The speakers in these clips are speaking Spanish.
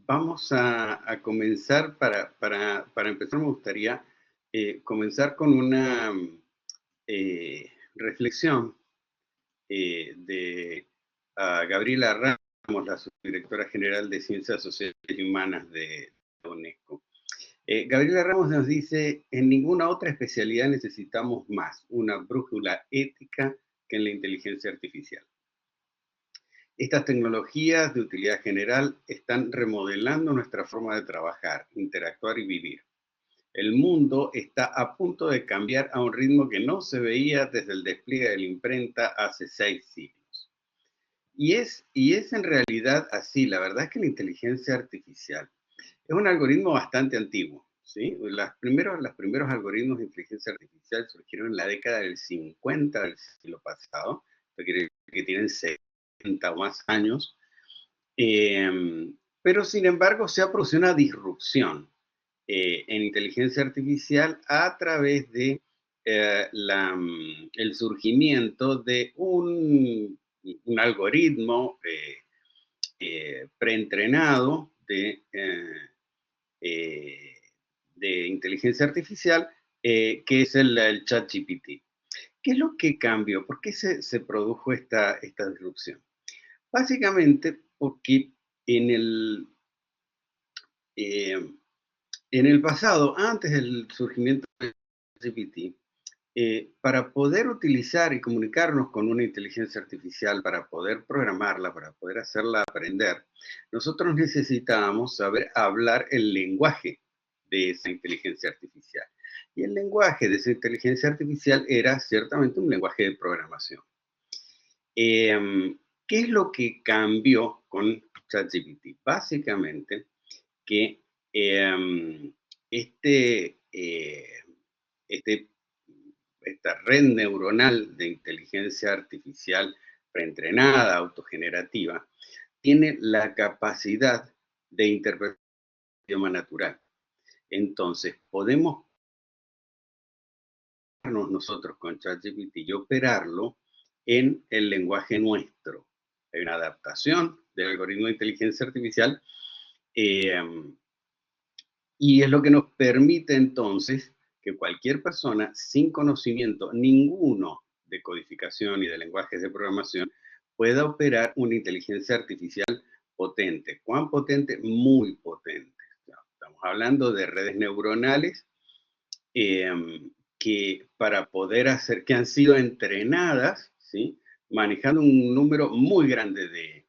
Vamos a comenzar, para empezar me gustaría comenzar con una reflexión de Gabriela Ramos, la subdirectora general de Ciencias Sociales y Humanas de UNESCO. Gabriela Ramos nos dice: en ninguna otra especialidad necesitamos más una brújula ética que en la inteligencia artificial. Estas tecnologías de utilidad general están remodelando nuestra forma de trabajar, interactuar y vivir. El mundo está a punto de cambiar a un ritmo que no se veía desde el despliegue de la imprenta hace 6 siglos. Y es en realidad así. La verdad es que la inteligencia artificial es un algoritmo bastante antiguo, ¿sí? Los primeros algoritmos de inteligencia artificial surgieron en la década del 50 del siglo pasado, que quiere decir que tienen 70 o más años. Pero sin embargo se ha producido una disrupción en inteligencia artificial a través de el surgimiento de un algoritmo preentrenado eh, de inteligencia artificial, que es el ChatGPT. ¿Qué es lo que cambió? ¿Por qué se produjo esta disrupción? Básicamente porque en el, eh, en el pasado, antes del surgimiento de GPT, para poder utilizar y comunicarnos con una inteligencia artificial, para poder programarla, para poder hacerla aprender, nosotros necesitábamos saber hablar el lenguaje de esa inteligencia artificial. Y el lenguaje de esa inteligencia artificial era ciertamente un lenguaje de programación. ¿Qué es lo que cambió con ChatGPT? Básicamente que em, este, este, esta red neuronal de inteligencia artificial preentrenada, autogenerativa, tiene la capacidad de interpretar el idioma natural. Entonces, podemos nosotros con ChatGPT y operarlo en el lenguaje nuestro. Hay una adaptación del algoritmo de inteligencia artificial eh, y es lo que nos permite entonces que cualquier persona sin conocimiento ninguno de codificación y de lenguajes de programación pueda operar una inteligencia artificial potente. ¿Cuán potente? Muy potente. Estamos hablando de redes neuronales que para poder hacer, que han sido entrenadas, ¿sí? Manejando un número muy grande de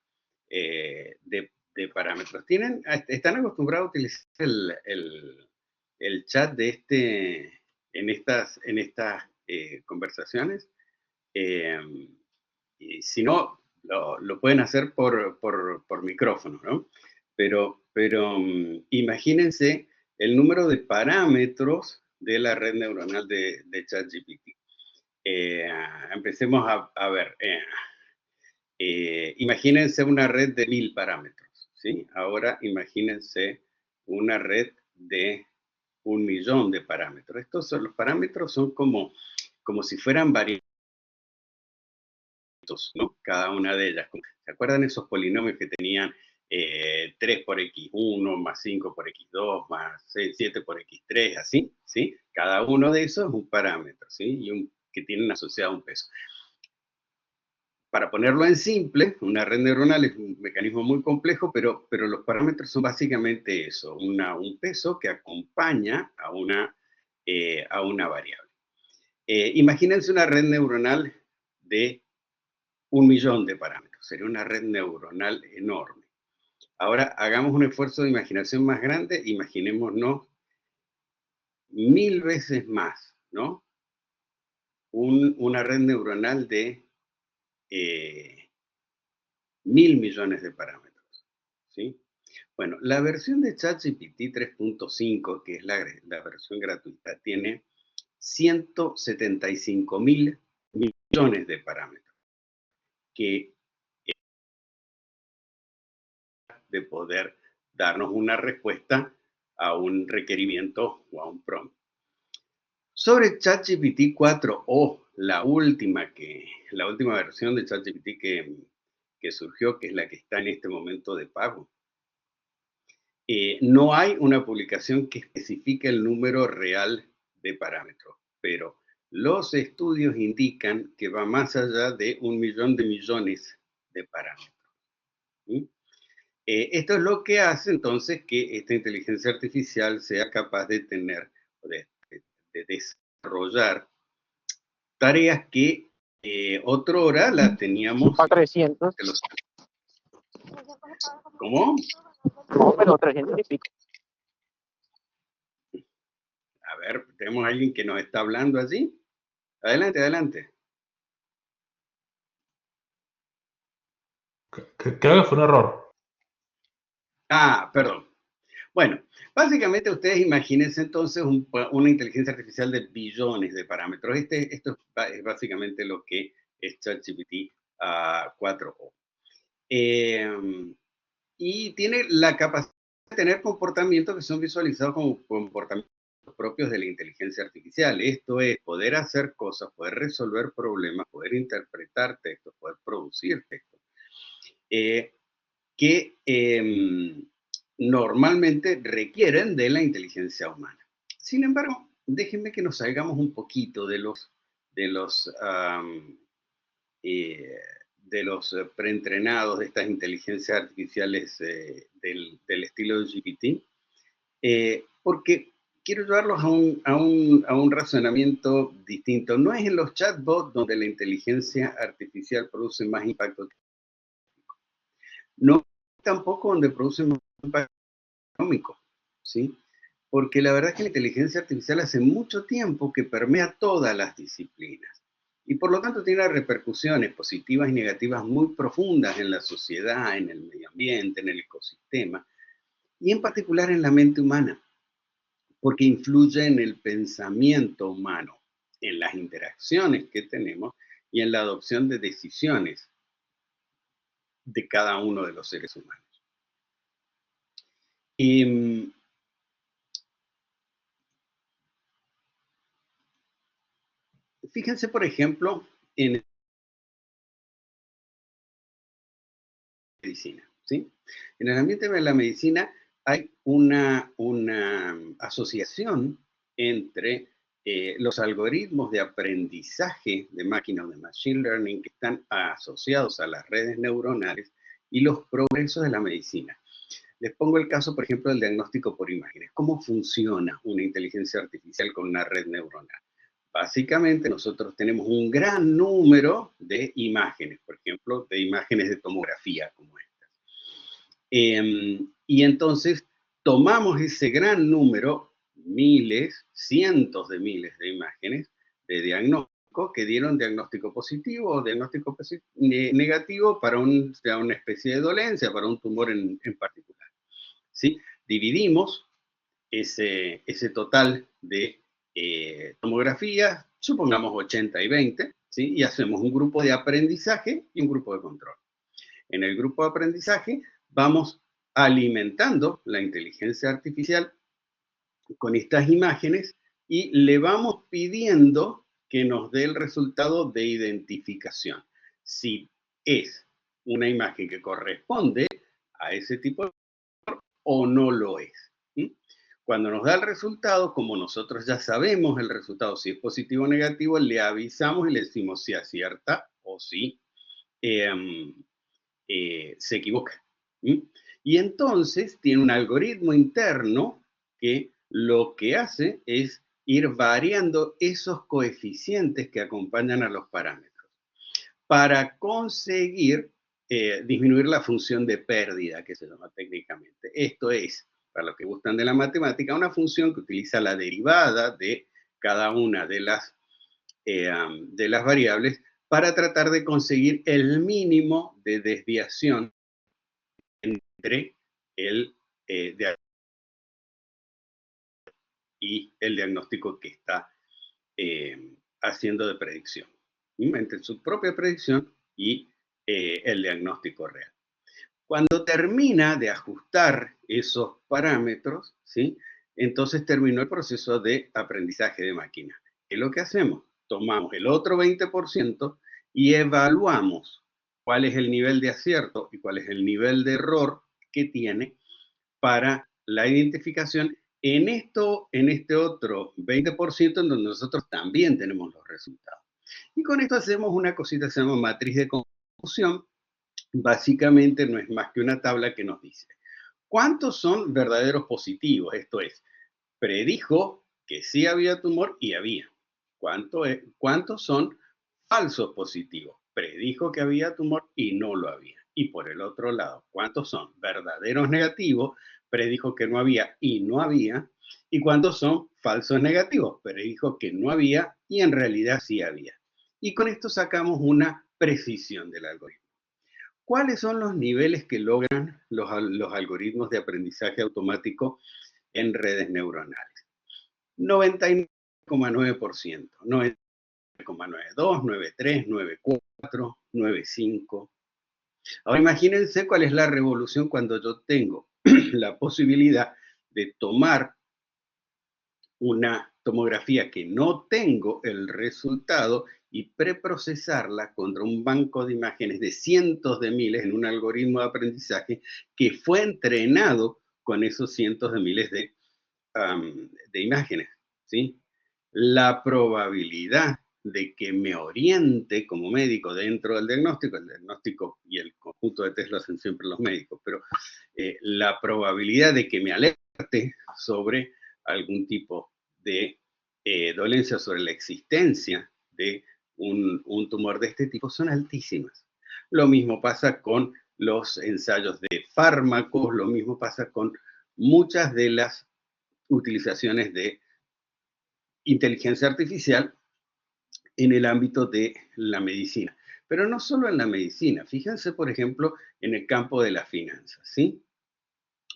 parámetros. Están acostumbrados a utilizar el chat en estas conversaciones. Eh, y si no, lo pueden hacer por micrófono, ¿no? Pero imagínense el número de parámetros de la red neuronal de ChatGPT. Empecemos a ver. Imagínense una red de 1000 parámetros, ¿sí? Ahora imagínense una red de 1 millón de parámetros. Los parámetros son como si fueran variables, ¿no? Cada una de ellas. ¿Se acuerdan esos polinomios que tenían 3 por x1, más 5 por x2, más 7 por x3, así? ¿Sí? Cada uno de esos es un parámetro, ¿sí? Que tienen asociado un peso. Para ponerlo en simple, una red neuronal es un mecanismo muy complejo, pero los parámetros son básicamente eso, un peso que acompaña a una variable. Imagínense una red neuronal de 1 millón de parámetros, sería una red neuronal enorme. Ahora hagamos un esfuerzo de imaginación más grande, imaginémonos 1000 veces más, ¿no? Una red neuronal de 1000 millones de parámetros, ¿sí? Bueno, la versión de ChatGPT 3.5, que es la versión gratuita, tiene 175.000 millones de parámetros, que de poder darnos una respuesta a un requerimiento o a un prompt. Sobre ChatGPT 4 o la última versión de ChatGPT que surgió, que es la que está en este momento de pago, No hay una publicación que especifique el número real de parámetros, pero los estudios indican que va más allá de 1 millón de millones de parámetros. ¿Sí? Esto es lo que hace entonces que esta inteligencia artificial sea capaz de tener, de desarrollar tareas que otrora las teníamos. A 300. ¿Cómo? No, pero 300 y pico. A ver, tenemos a alguien que nos está hablando allí. Adelante, adelante. Creo que fue un error. Ah, perdón. Bueno, básicamente ustedes imagínense entonces una inteligencia artificial de billones de parámetros. Esto es básicamente lo que es ChatGPT 4o. Y tiene la capacidad de tener comportamientos que son visualizados como comportamientos propios de la inteligencia artificial. Esto es poder hacer cosas, poder resolver problemas, poder interpretar textos, poder producir textos. Que normalmente requieren de la inteligencia humana. Sin embargo, déjenme que nos salgamos un poquito de los preentrenados de estas inteligencias artificiales del estilo de GPT, porque quiero llevarlos a un razonamiento distinto. No es en los chatbots donde la inteligencia artificial produce más impacto, no tampoco donde produce más impacto económico, ¿sí? Porque la verdad es que la inteligencia artificial hace mucho tiempo que permea todas las disciplinas y por lo tanto tiene repercusiones positivas y negativas muy profundas en la sociedad, en el medio ambiente, en el ecosistema y en particular en la mente humana, porque influye en el pensamiento humano, en las interacciones que tenemos y en la adopción de decisiones de cada uno de los seres humanos. Y fíjense, por ejemplo, en la medicina, ¿sí? En el ambiente de la medicina hay una asociación entre los algoritmos de aprendizaje de máquinas de machine learning que están asociados a las redes neuronales y los progresos de la medicina. Les pongo el caso, por ejemplo, del diagnóstico por imágenes. ¿Cómo funciona una inteligencia artificial con una red neuronal? Básicamente nosotros tenemos un gran número de imágenes, por ejemplo, de imágenes de tomografía como estas. Y entonces tomamos ese gran número, miles, cientos de miles de imágenes de diagnóstico que dieron diagnóstico positivo o diagnóstico negativo para una especie de dolencia, para un tumor en particular. ¿Sí? Dividimos ese total de tomografías, supongamos 80 y 20, ¿sí? Y hacemos un grupo de aprendizaje y un grupo de control. En el grupo de aprendizaje vamos alimentando la inteligencia artificial con estas imágenes y le vamos pidiendo que nos dé el resultado de identificación. Si es una imagen que corresponde a ese tipo de o no lo es. ¿Sí? Cuando nos da el resultado, como nosotros ya sabemos el resultado, si es positivo o negativo, le avisamos y le decimos si acierta o si se equivoca. ¿Sí? Y entonces tiene un algoritmo interno que lo que hace es ir variando esos coeficientes que acompañan a los parámetros para conseguir disminuir la función de pérdida, que se llama técnicamente. Esto es, para los que gustan de la matemática, una función que utiliza la derivada de cada una de las variables para tratar de conseguir el mínimo de desviación entre el y el diagnóstico que está haciendo de predicción, entre su propia predicción y el diagnóstico real. Cuando termina de ajustar esos parámetros, ¿sí? Entonces terminó el proceso de aprendizaje de máquina. ¿Qué es lo que hacemos? Tomamos el otro 20% y evaluamos cuál es el nivel de acierto y cuál es el nivel de error que tiene para la identificación en este otro 20% en donde nosotros también tenemos los resultados. Y con esto hacemos una cosita que se llama matriz de confusión. Básicamente no es más que una tabla que nos dice cuántos son verdaderos positivos, esto es, predijo que sí había tumor y había. ¿Cuántos son falsos positivos? Predijo que había tumor y no lo había. Y por el otro lado, ¿cuántos son verdaderos negativos? Predijo que no había y no había. ¿Y cuántos son falsos negativos? Predijo que no había y en realidad sí había. Y con esto sacamos una precisión del algoritmo. ¿Cuáles son los niveles que logran los algoritmos de aprendizaje automático en redes neuronales? 99,9%, 99,92, 93, 94, 95. Ahora imagínense cuál es la revolución cuando yo tengo la posibilidad de tomar una tomografía que no tengo el resultado y preprocesarla contra un banco de imágenes de cientos de miles en un algoritmo de aprendizaje que fue entrenado con esos cientos de miles de imágenes, ¿sí? La probabilidad de que me oriente como médico dentro del diagnóstico, el diagnóstico y el conjunto de test lo hacen siempre los médicos, pero la probabilidad de que me alerte sobre algún tipo de dolencia, sobre la existencia de un tumor de este tipo son altísimas. Lo mismo pasa con los ensayos de fármacos, lo mismo pasa con muchas de las utilizaciones de inteligencia artificial en el ámbito de la medicina. Pero no solo en la medicina, fíjense por ejemplo en el campo de las finanzas, ¿sí?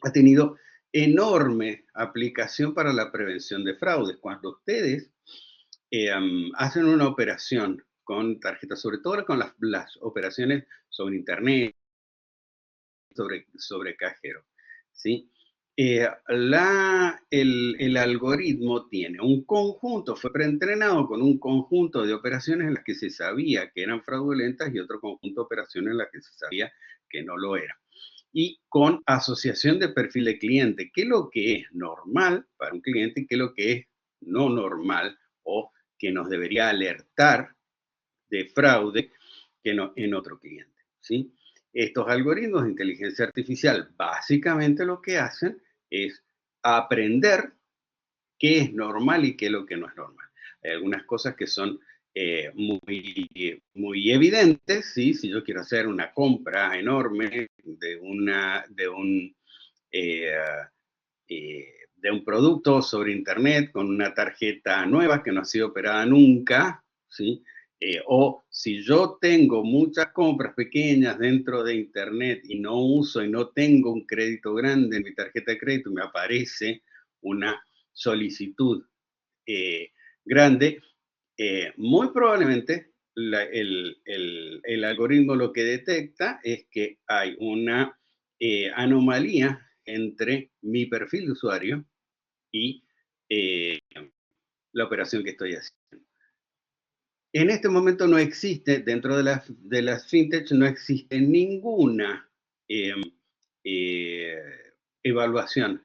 Ha tenido enorme aplicación para la prevención de fraudes. Cuando ustedes hacen una operación con tarjetas, sobre todo con las operaciones sobre internet, sobre cajero, ¿sí? El algoritmo tiene un conjunto, fue preentrenado con un conjunto de operaciones en las que se sabía que eran fraudulentas y otro conjunto de operaciones en las que se sabía que no lo eran. Y con asociación de perfil de cliente, qué es lo que es normal para un cliente y qué es lo que es no normal o que nos debería alertar de fraude que no, en otro cliente, ¿sí? Estos algoritmos de inteligencia artificial básicamente lo que hacen es aprender qué es normal y qué es lo que no es normal. Hay algunas cosas que son muy evidentes, ¿sí? Si yo quiero hacer una compra enorme eh, de un producto sobre internet con una tarjeta nueva que no ha sido operada nunca, ¿sí? O si yo tengo muchas compras pequeñas dentro de internet y no uso y no tengo un crédito grande en mi tarjeta de crédito, me aparece una solicitud grande, muy probablemente el algoritmo lo que detecta es que hay una anomalía entre mi perfil de usuario y la operación que estoy haciendo. En este momento no existe, dentro de las fintech, no existe ninguna evaluación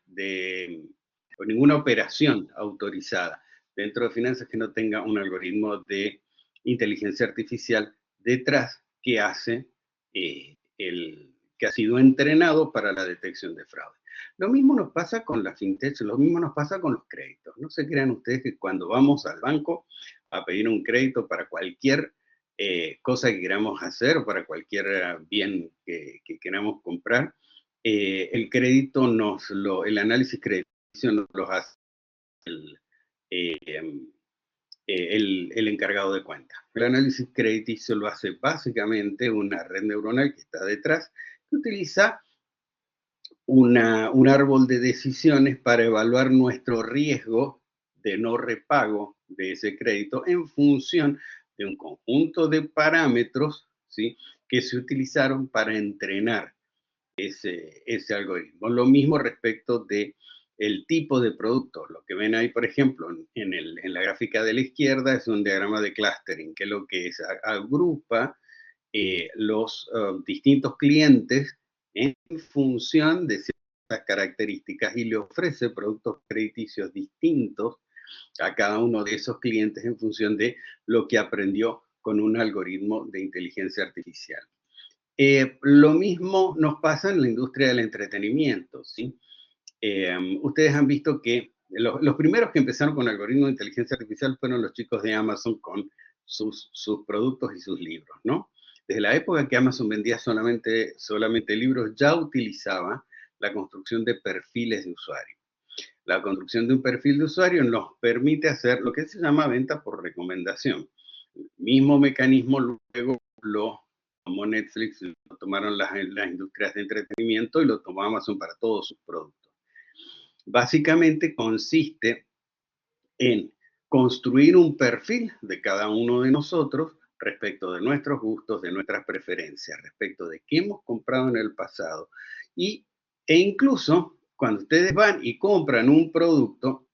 o ninguna operación autorizada dentro de finanzas que no tenga un algoritmo de inteligencia artificial detrás que hace que ha sido entrenado para la detección de fraude. Lo mismo nos pasa con la fintech, lo mismo nos pasa con los créditos. No se crean ustedes que cuando vamos al banco a pedir un crédito para cualquier cosa que queramos hacer o para cualquier bien que queramos comprar, el crédito el análisis crediticio nos lo hace el encargado de cuenta. El análisis crediticio lo hace básicamente una red neuronal que está detrás, que utiliza un árbol de decisiones para evaluar nuestro riesgo de no repago de ese crédito en función de un conjunto de parámetros, ¿sí?, que se utilizaron para entrenar ese algoritmo. Lo mismo respecto de el tipo de producto. Lo que ven ahí, por ejemplo, en la gráfica de la izquierda es un diagrama de clustering, que lo que es agrupa los distintos clientes en función de ciertas características y le ofrece productos crediticios distintos a cada uno de esos clientes en función de lo que aprendió con un algoritmo de inteligencia artificial. Lo mismo nos pasa en la industria del entretenimiento, ¿sí? Ustedes han visto que los primeros que empezaron con algoritmos de inteligencia artificial fueron los chicos de Amazon con sus productos y sus libros, ¿no? Desde la época que Amazon vendía solamente libros, ya utilizaba la construcción de perfiles de usuario. La construcción de un perfil de usuario nos permite hacer lo que se llama venta por recomendación. El mismo mecanismo luego lo tomó Netflix, lo tomaron las industrias de entretenimiento y lo tomó Amazon para todos sus productos. Básicamente consiste en construir un perfil de cada uno de nosotros respecto de nuestros gustos, de nuestras preferencias, respecto de qué hemos comprado en el pasado. E incluso cuando ustedes van y compran un producto,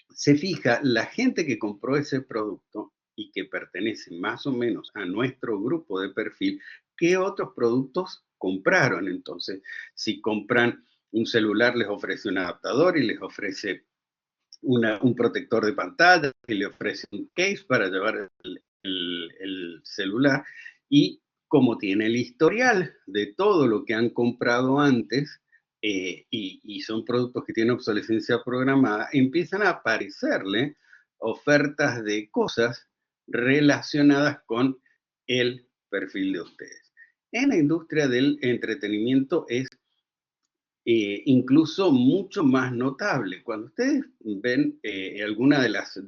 se fija la gente que compró ese producto y que pertenece más o menos a nuestro grupo de perfil, qué otros productos compraron. Entonces, si compran un celular, les ofrece un adaptador y les ofrece un protector de pantalla y le ofrece un case para llevar el celular. Y como tiene el historial de todo lo que han comprado antes, y son productos que tienen obsolescencia programada, empiezan a aparecerle ofertas de cosas relacionadas con el perfil de ustedes. En la industria del entretenimiento es incluso mucho más notable. Cuando ustedes ven alguna de las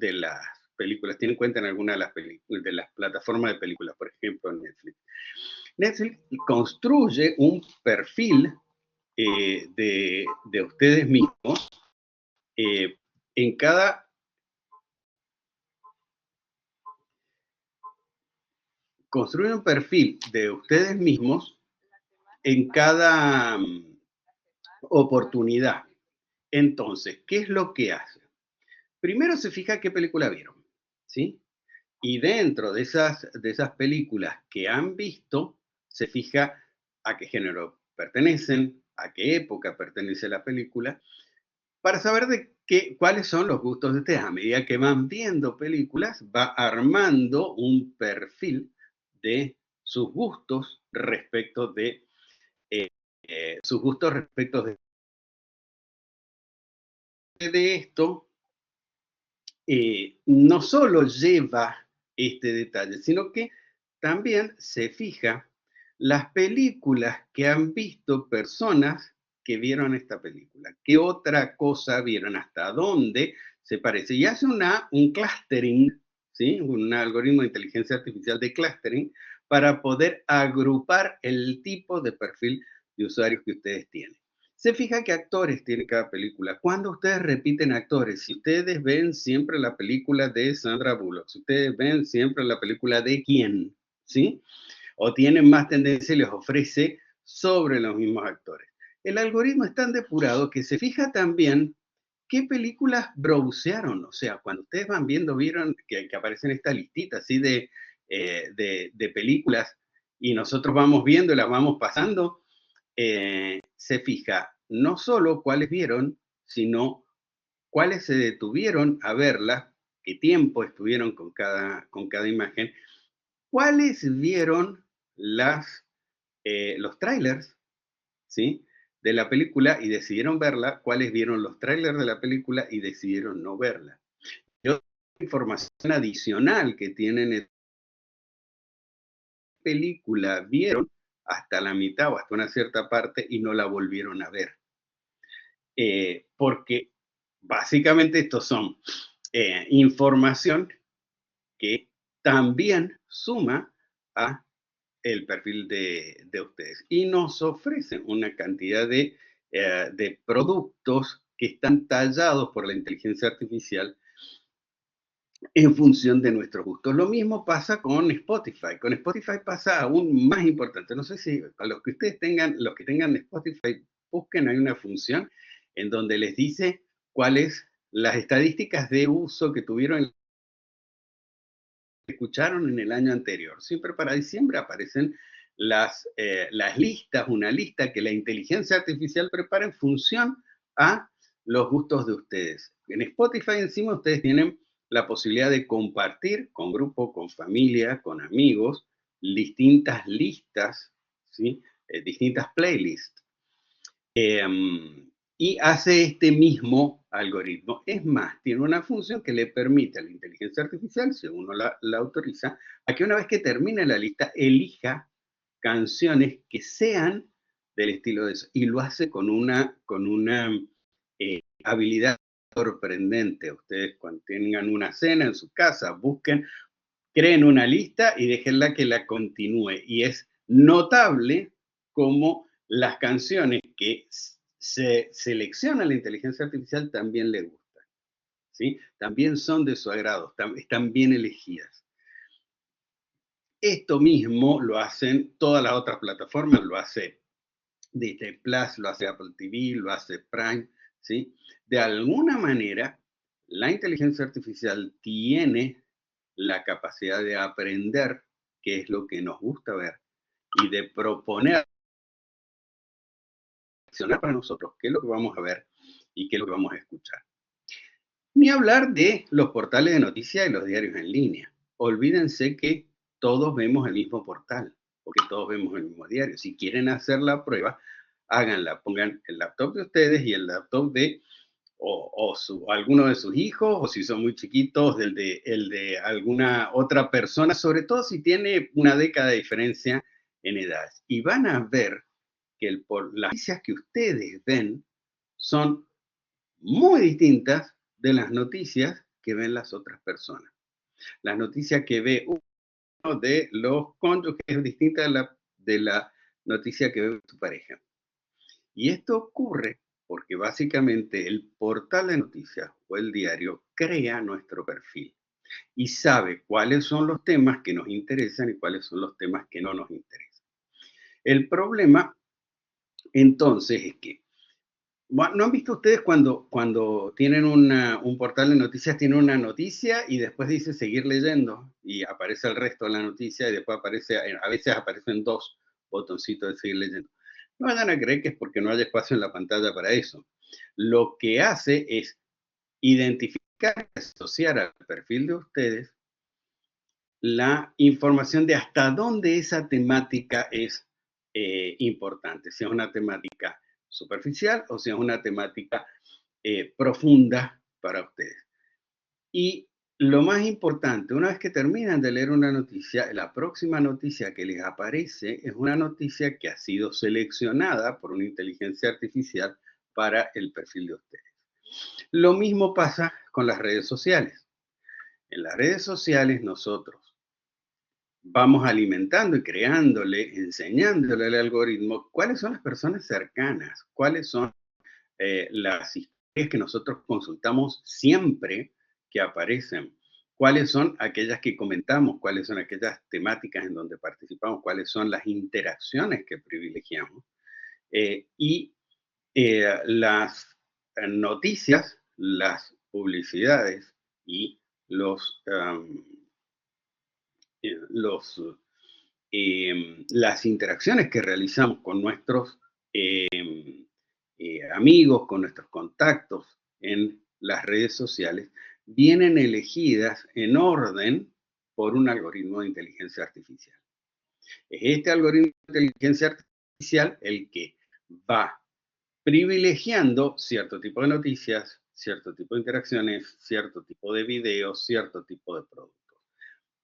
películas, tienen en cuenta en alguna de las plataformas de películas, por ejemplo Netflix. Netflix construye un perfil de ustedes mismos en cada... Construye un perfil de ustedes mismos en cada oportunidad. Entonces, ¿qué es lo que hace? Primero se fija qué película vieron, ¿sí? Y dentro de esas películas que han visto, se fija a qué género pertenecen, a qué época pertenece la película, para saber cuáles son los gustos de ustedes. A medida que van viendo películas, va armando un perfil de sus gustos respecto de esto. No solo lleva este detalle, sino que también se fija las películas que han visto personas que vieron esta película. ¿Qué otra cosa vieron? ¿Hasta dónde se parece? Y hace un clustering, ¿sí? Un algoritmo de inteligencia artificial de clustering para poder agrupar el tipo de perfil de usuarios que ustedes tienen. Se fija qué actores tiene cada película. Cuando ustedes repiten actores, si ustedes ven siempre la película de Sandra Bullock, si ustedes ven siempre la película de quién, ¿sí? O tienen más tendencia y les ofrece sobre los mismos actores. El algoritmo es tan depurado que se fija también qué películas browsearon. O sea, cuando ustedes van viendo, vieron que aparecen esta listita así de películas y nosotros vamos viendo y las vamos pasando. Se fija no solo cuáles vieron, sino cuáles se detuvieron a verlas, qué tiempo estuvieron con cada imagen, cuáles vieron los trailers, ¿sí? De la película y decidieron verla, cuáles vieron los trailers de la película y decidieron no verla. Y otra información adicional que tienen es película vieron hasta la mitad o hasta una cierta parte y no la volvieron a ver. Porque básicamente estos son información que también suma a el perfil de ustedes y nos ofrecen una cantidad de productos que están tallados por la inteligencia artificial en función de nuestros gustos. Lo mismo pasa con Spotify. Con Spotify pasa aún más importante. No sé si a los que tengan Spotify, busquen, hay una función en donde les dice cuáles las estadísticas de uso que escucharon en el año anterior. Siempre para diciembre aparecen las listas, una lista que la inteligencia artificial prepara en función a los gustos de ustedes. En Spotify encima ustedes tienen la posibilidad de compartir con grupo, con familia, con amigos, distintas listas, ¿sí? Distintas playlists. Y hace este mismo algoritmo. Es más, tiene una función que le permite a la inteligencia artificial, si uno la autoriza, a que una vez que termine la lista, elija canciones que sean del estilo de eso. Y lo hace con una habilidad sorprendente. Ustedes cuando tengan una cena en su casa, busquen, creen una lista y déjenla que la continúe. Y es notable cómo las canciones que se selecciona la inteligencia artificial también le gustan, ¿sí? También son de su agrado, están bien elegidas. Esto mismo lo hacen todas las otras plataformas, lo hace Disney Plus, lo hace Apple TV, lo hace Prime, ¿sí? De alguna manera, la inteligencia artificial tiene la capacidad de aprender qué es lo que nos gusta ver y de proponer, accionar para nosotros qué es lo que vamos a ver y qué es lo que vamos a escuchar. Ni hablar de los portales de noticias y los diarios en línea. Olvídense que todos vemos el mismo portal, porque todos vemos el mismo diario. Si quieren hacer la prueba, háganla. Pongan el laptop de ustedes y el laptop de alguno de sus hijos, o si son muy chiquitos, el de alguna otra persona, sobre todo si tiene una década de diferencia en edad. Y van a ver que las noticias que ustedes ven son muy distintas de las noticias que ven las otras personas. Las noticias que ve uno de los cónyuges es distinta de la noticia que ve tu pareja. Y esto ocurre porque básicamente el portal de noticias o el diario crea nuestro perfil y sabe cuáles son los temas que nos interesan y cuáles son los temas que no nos interesan. El problema entonces es que, ¿no han visto ustedes cuando tienen un portal de noticias, tiene una noticia y después dice seguir leyendo y aparece el resto de la noticia y después a veces aparecen dos botoncitos de seguir leyendo? No vayan a creer que es porque no hay espacio en la pantalla para eso. Lo que hace es identificar y asociar al perfil de ustedes la información de hasta dónde esa temática es importante, si es una temática superficial o si es una temática profunda para ustedes. Y lo más importante, una vez que terminan de leer una noticia, la próxima noticia que les aparece es una noticia que ha sido seleccionada por una inteligencia artificial para el perfil de ustedes. Lo mismo pasa con las redes sociales. En las redes sociales nosotros vamos alimentando y creándole, enseñándole al algoritmo cuáles son las personas cercanas, cuáles son las historias que nosotros consultamos siempre que aparecen, cuáles son aquellas que comentamos, cuáles son aquellas temáticas en donde participamos, cuáles son las interacciones que privilegiamos. Y las noticias, las publicidades y las interacciones que realizamos con nuestros amigos, con nuestros contactos en las redes sociales, vienen elegidas en orden por un algoritmo de inteligencia artificial. Es este algoritmo de inteligencia artificial el que va privilegiando cierto tipo de noticias, cierto tipo de interacciones, cierto tipo de videos, cierto tipo de productos.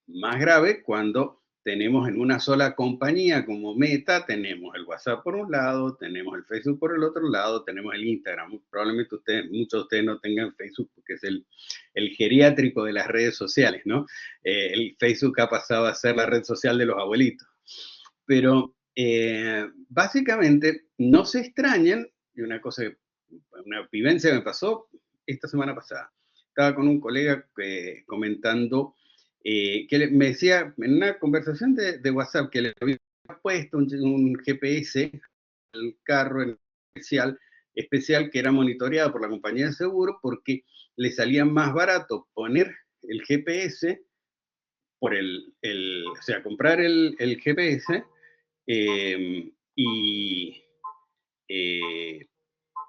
Más grave cuando tenemos en una sola compañía como Meta, tenemos el WhatsApp por un lado, tenemos el Facebook por el otro lado, tenemos el Instagram. Probablemente muchos de ustedes no tengan Facebook porque es el geriátrico de las redes sociales, ¿no? El Facebook ha pasado a ser la red social de los abuelitos. Pero básicamente no se extrañen, y una vivencia que me pasó esta semana pasada. Estaba con un colega comentando que me decía en una conversación de WhatsApp que le había puesto un GPS al carro especial que era monitoreado por la compañía de seguro porque le salía más barato poner el GPS o sea, comprar el GPS y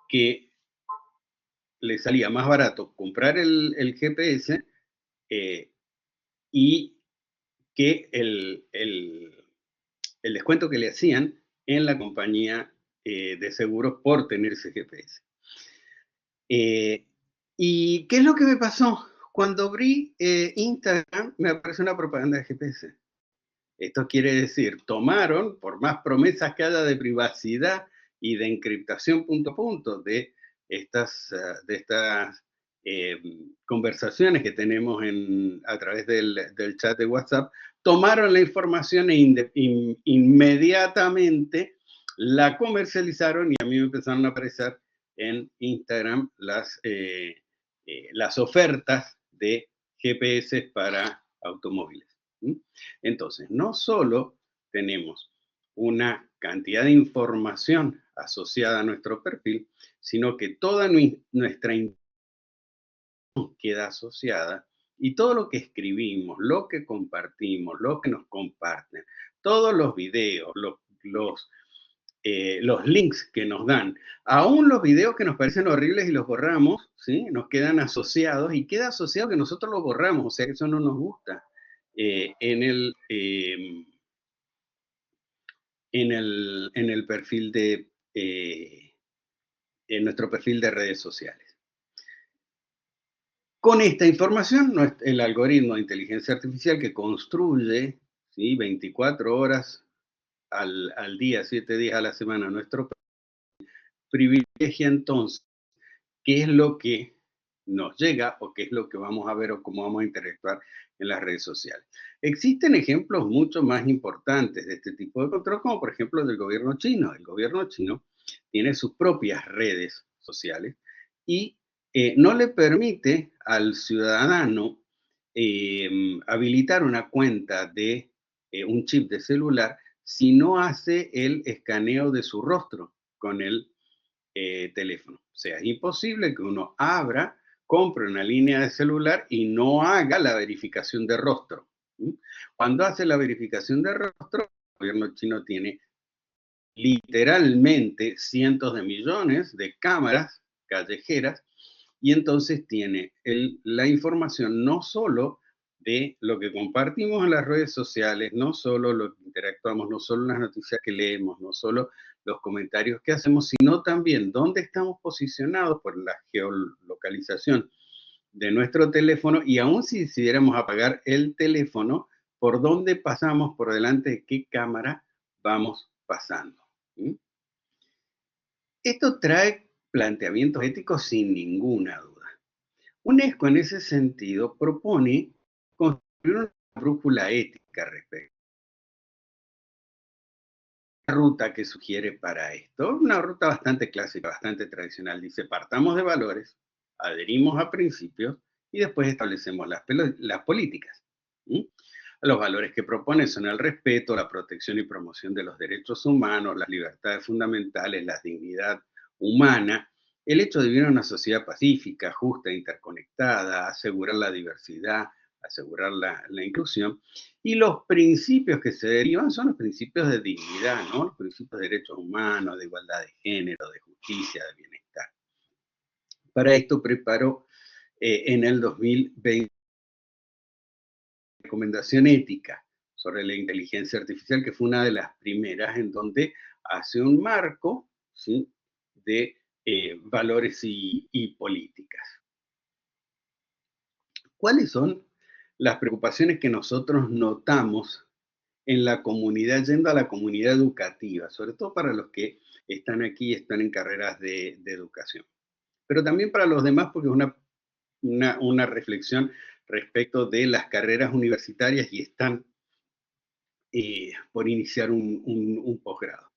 que le salía más barato comprar el GPS y que el descuento que le hacían en la compañía de seguros por tener ese GPS. ¿Y qué es lo que me pasó? Cuando abrí Instagram me apareció una propaganda de GPS. Esto quiere decir, tomaron, por más promesas que haya de privacidad y de encriptación punto a punto de estas conversaciones que tenemos a través del chat de WhatsApp, tomaron la información e inmediatamente la comercializaron y a mí me empezaron a aparecer en Instagram las ofertas de GPS para automóviles. Entonces, no solo tenemos una cantidad de información asociada a nuestro perfil, sino que toda nuestra información queda asociada y todo lo que escribimos, lo que compartimos, lo que nos comparten, todos los videos, los links que nos dan, aún los videos que nos parecen horribles y los borramos, ¿sí? Nos quedan asociados y queda asociado que nosotros los borramos, o sea que eso no nos gusta en el perfil en nuestro perfil de redes sociales. Con esta información, el algoritmo de inteligencia artificial que construye, ¿sí? 24 horas al día, 7 días a la semana, nuestro privilegia entonces qué es lo que nos llega o qué es lo que vamos a ver o cómo vamos a interactuar en las redes sociales. Existen ejemplos mucho más importantes de este tipo de control, como por ejemplo del gobierno chino. El gobierno chino tiene sus propias redes sociales y no le permite al ciudadano habilitar una cuenta de un chip de celular si no hace el escaneo de su rostro con el teléfono. O sea, es imposible que uno compre una línea de celular y no haga la verificación de rostro. Cuando hace la verificación de rostro, el gobierno chino tiene literalmente cientos de millones de cámaras callejeras y entonces tiene la información no solo de lo que compartimos en las redes sociales, no solo lo que interactuamos, no solo las noticias que leemos, no solo los comentarios que hacemos, sino también dónde estamos posicionados por la geolocalización de nuestro teléfono y aún si decidiéramos apagar el teléfono, por dónde pasamos, por delante de qué cámara vamos pasando. ¿Sí? Esto trae planteamientos éticos sin ninguna duda. UNESCO en ese sentido propone construir una brújula ética respecto a la ruta que sugiere para esto, una ruta bastante clásica, bastante tradicional. Dice, partamos de valores, adherimos a principios y después establecemos las políticas. ¿Sí? Los valores que propone son el respeto, la protección y promoción de los derechos humanos, las libertades fundamentales, la dignidad humana, el hecho de vivir en una sociedad pacífica, justa, interconectada, asegurar la diversidad, asegurar la inclusión, y los principios que se derivan son los principios de dignidad, ¿no? Los principios de derechos humanos, de igualdad de género, de justicia, de bienestar. Para esto preparó en el 2020 recomendación ética sobre la inteligencia artificial, que fue una de las primeras en donde hace un marco, ¿sí?, de valores y políticas. ¿Cuáles son las preocupaciones que nosotros notamos en la comunidad, yendo a la comunidad educativa, sobre todo para los que están aquí y están en carreras de educación? Pero también para los demás, porque es una reflexión respecto de las carreras universitarias y están por iniciar un posgrado.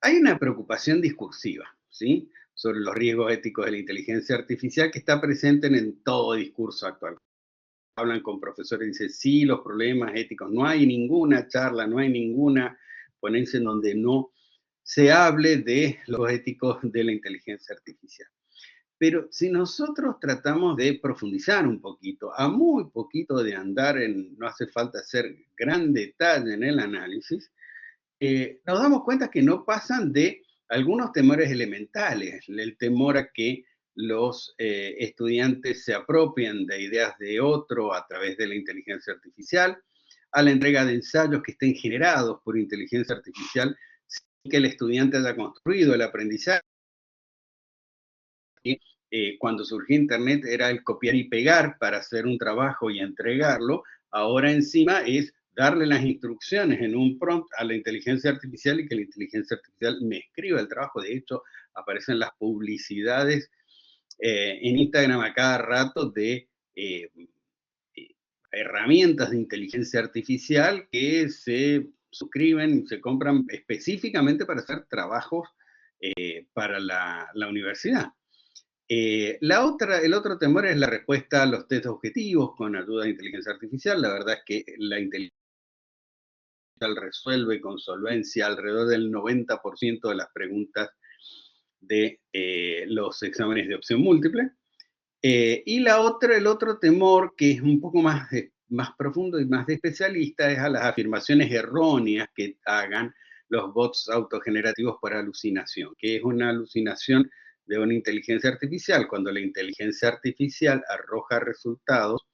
Hay una preocupación discursiva, ¿sí?, sobre los riesgos éticos de la inteligencia artificial que está presente en todo discurso actual. Hablan con profesores y dicen, sí, los problemas éticos, no hay ninguna charla, no hay ninguna ponencia en donde no se hable de los éticos de la inteligencia artificial. Pero si nosotros tratamos de profundizar un poquito, a muy poquito de andar no hace falta hacer gran detalle en el análisis, nos damos cuenta que no pasan de algunos temores elementales, el temor a que los estudiantes se apropien de ideas de otro a través de la inteligencia artificial, a la entrega de ensayos que estén generados por inteligencia artificial sin que el estudiante haya construido el aprendizaje. Cuando surgió Internet era el copiar y pegar para hacer un trabajo y entregarlo, ahora encima es darle las instrucciones en un prompt a la inteligencia artificial y que la inteligencia artificial me escriba el trabajo. De hecho, aparecen las publicidades en Instagram a cada rato de herramientas de inteligencia artificial que se suscriben y se compran específicamente para hacer trabajos para la universidad. El otro temor es la respuesta a los test objetivos con ayuda de inteligencia artificial. La verdad es que la inteligencia artificial resuelve con solvencia alrededor del 90% de las preguntas de los exámenes de opción múltiple. Y el otro temor, que es un poco más profundo y más de especialista, es a las afirmaciones erróneas que hagan los bots autogenerativos por alucinación, que es una alucinación de una inteligencia artificial, cuando la inteligencia artificial arroja resultados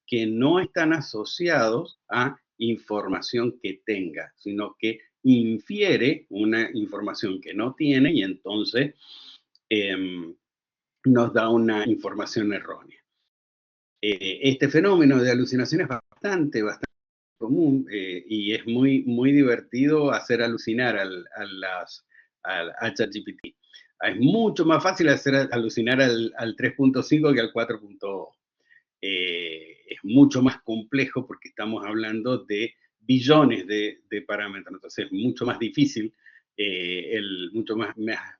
que no están asociados a información que tenga, sino que infiere una información que no tiene y entonces nos da una información errónea. Este fenómeno de alucinación es bastante común y es muy divertido hacer alucinar a ChatGPT. Es mucho más fácil hacer alucinar al 3.5 que al 4.0. Es mucho más complejo porque estamos hablando de billones de parámetros, entonces es mucho más difícil, mucho más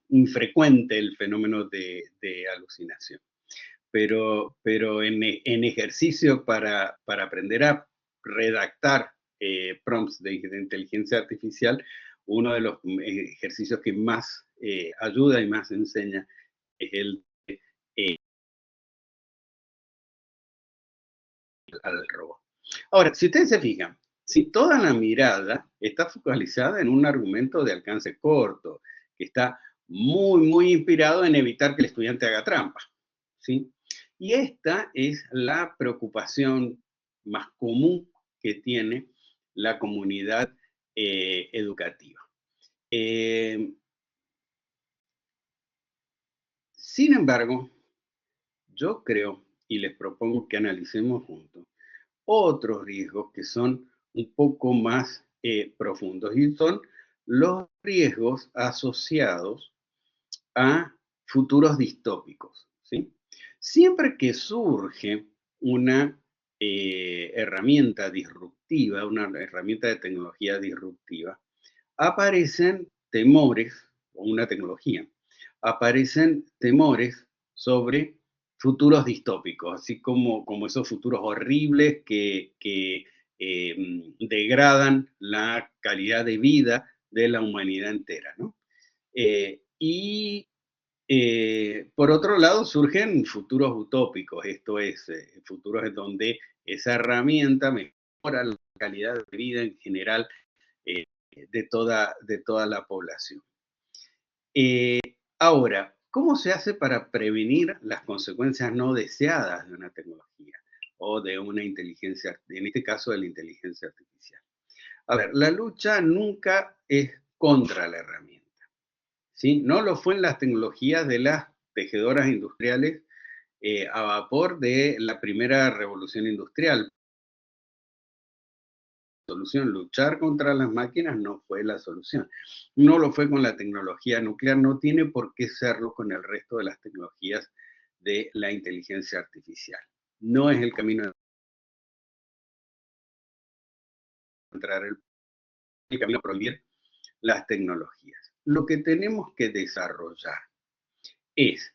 infrecuente el fenómeno de alucinación. Pero en ejercicio para aprender a redactar prompts de inteligencia artificial, uno de los ejercicios que más ayuda y más enseña es el al robot. Ahora, si ustedes se fijan, si toda la mirada está focalizada en un argumento de alcance corto, que está muy inspirado en evitar que el estudiante haga trampa, ¿sí? Y esta es la preocupación más común que tiene la comunidad educativa. Sin embargo, yo creo y les propongo que analicemos juntos otros riesgos que son un poco más profundos y son los riesgos asociados a futuros distópicos, ¿sí? Siempre que surge una herramienta disruptiva, una herramienta de tecnología disruptiva, aparecen temores, o una tecnología, aparecen temores sobre futuros distópicos, así como esos futuros horribles que degradan la calidad de vida de la humanidad entera, ¿no? Por otro lado, surgen futuros utópicos, esto es, futuros en donde esa herramienta mejora la calidad de vida en general de toda la población. Ahora, ¿cómo se hace para prevenir las consecuencias no deseadas de una tecnología o de una inteligencia, en este caso de la inteligencia artificial? A ver, la lucha nunca es contra la herramienta, ¿sí? No lo fue en las tecnologías de las tejedoras industriales a vapor de la primera revolución industrial. Luchar contra las máquinas no fue la solución. No lo fue con la tecnología nuclear, no tiene por qué serlo con el resto de las tecnologías de la inteligencia artificial. No es el camino de encontrar el camino a prohibir las tecnologías. Lo que tenemos que desarrollar es,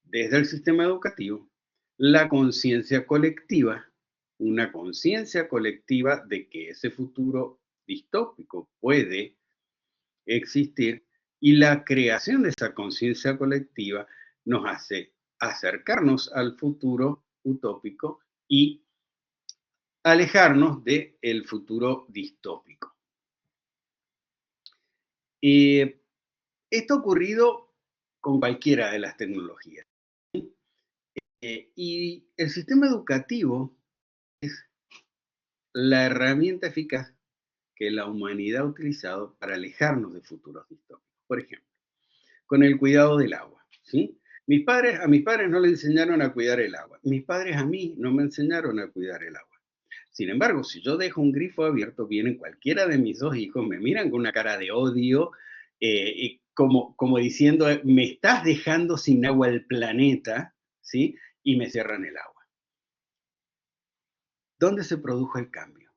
desde el sistema educativo, la conciencia colectiva, una conciencia colectiva de que ese futuro distópico puede existir y la creación de esa conciencia colectiva nos hace acercarnos al futuro utópico y alejarnos del futuro distópico. Esto ha ocurrido con cualquiera de las tecnologías. Y el sistema educativo es la herramienta eficaz que la humanidad ha utilizado para alejarnos de futuros distópicos. Por ejemplo, con el cuidado del agua, ¿sí? A mis padres no le enseñaron a cuidar el agua. Mis padres a mí no me enseñaron a cuidar el agua. Sin embargo, si yo dejo un grifo abierto, vienen cualquiera de mis dos hijos, me miran con una cara de odio, y como diciendo, me estás dejando sin agua el planeta, ¿sí? Y me cierran el agua. ¿Dónde se produjo el cambio?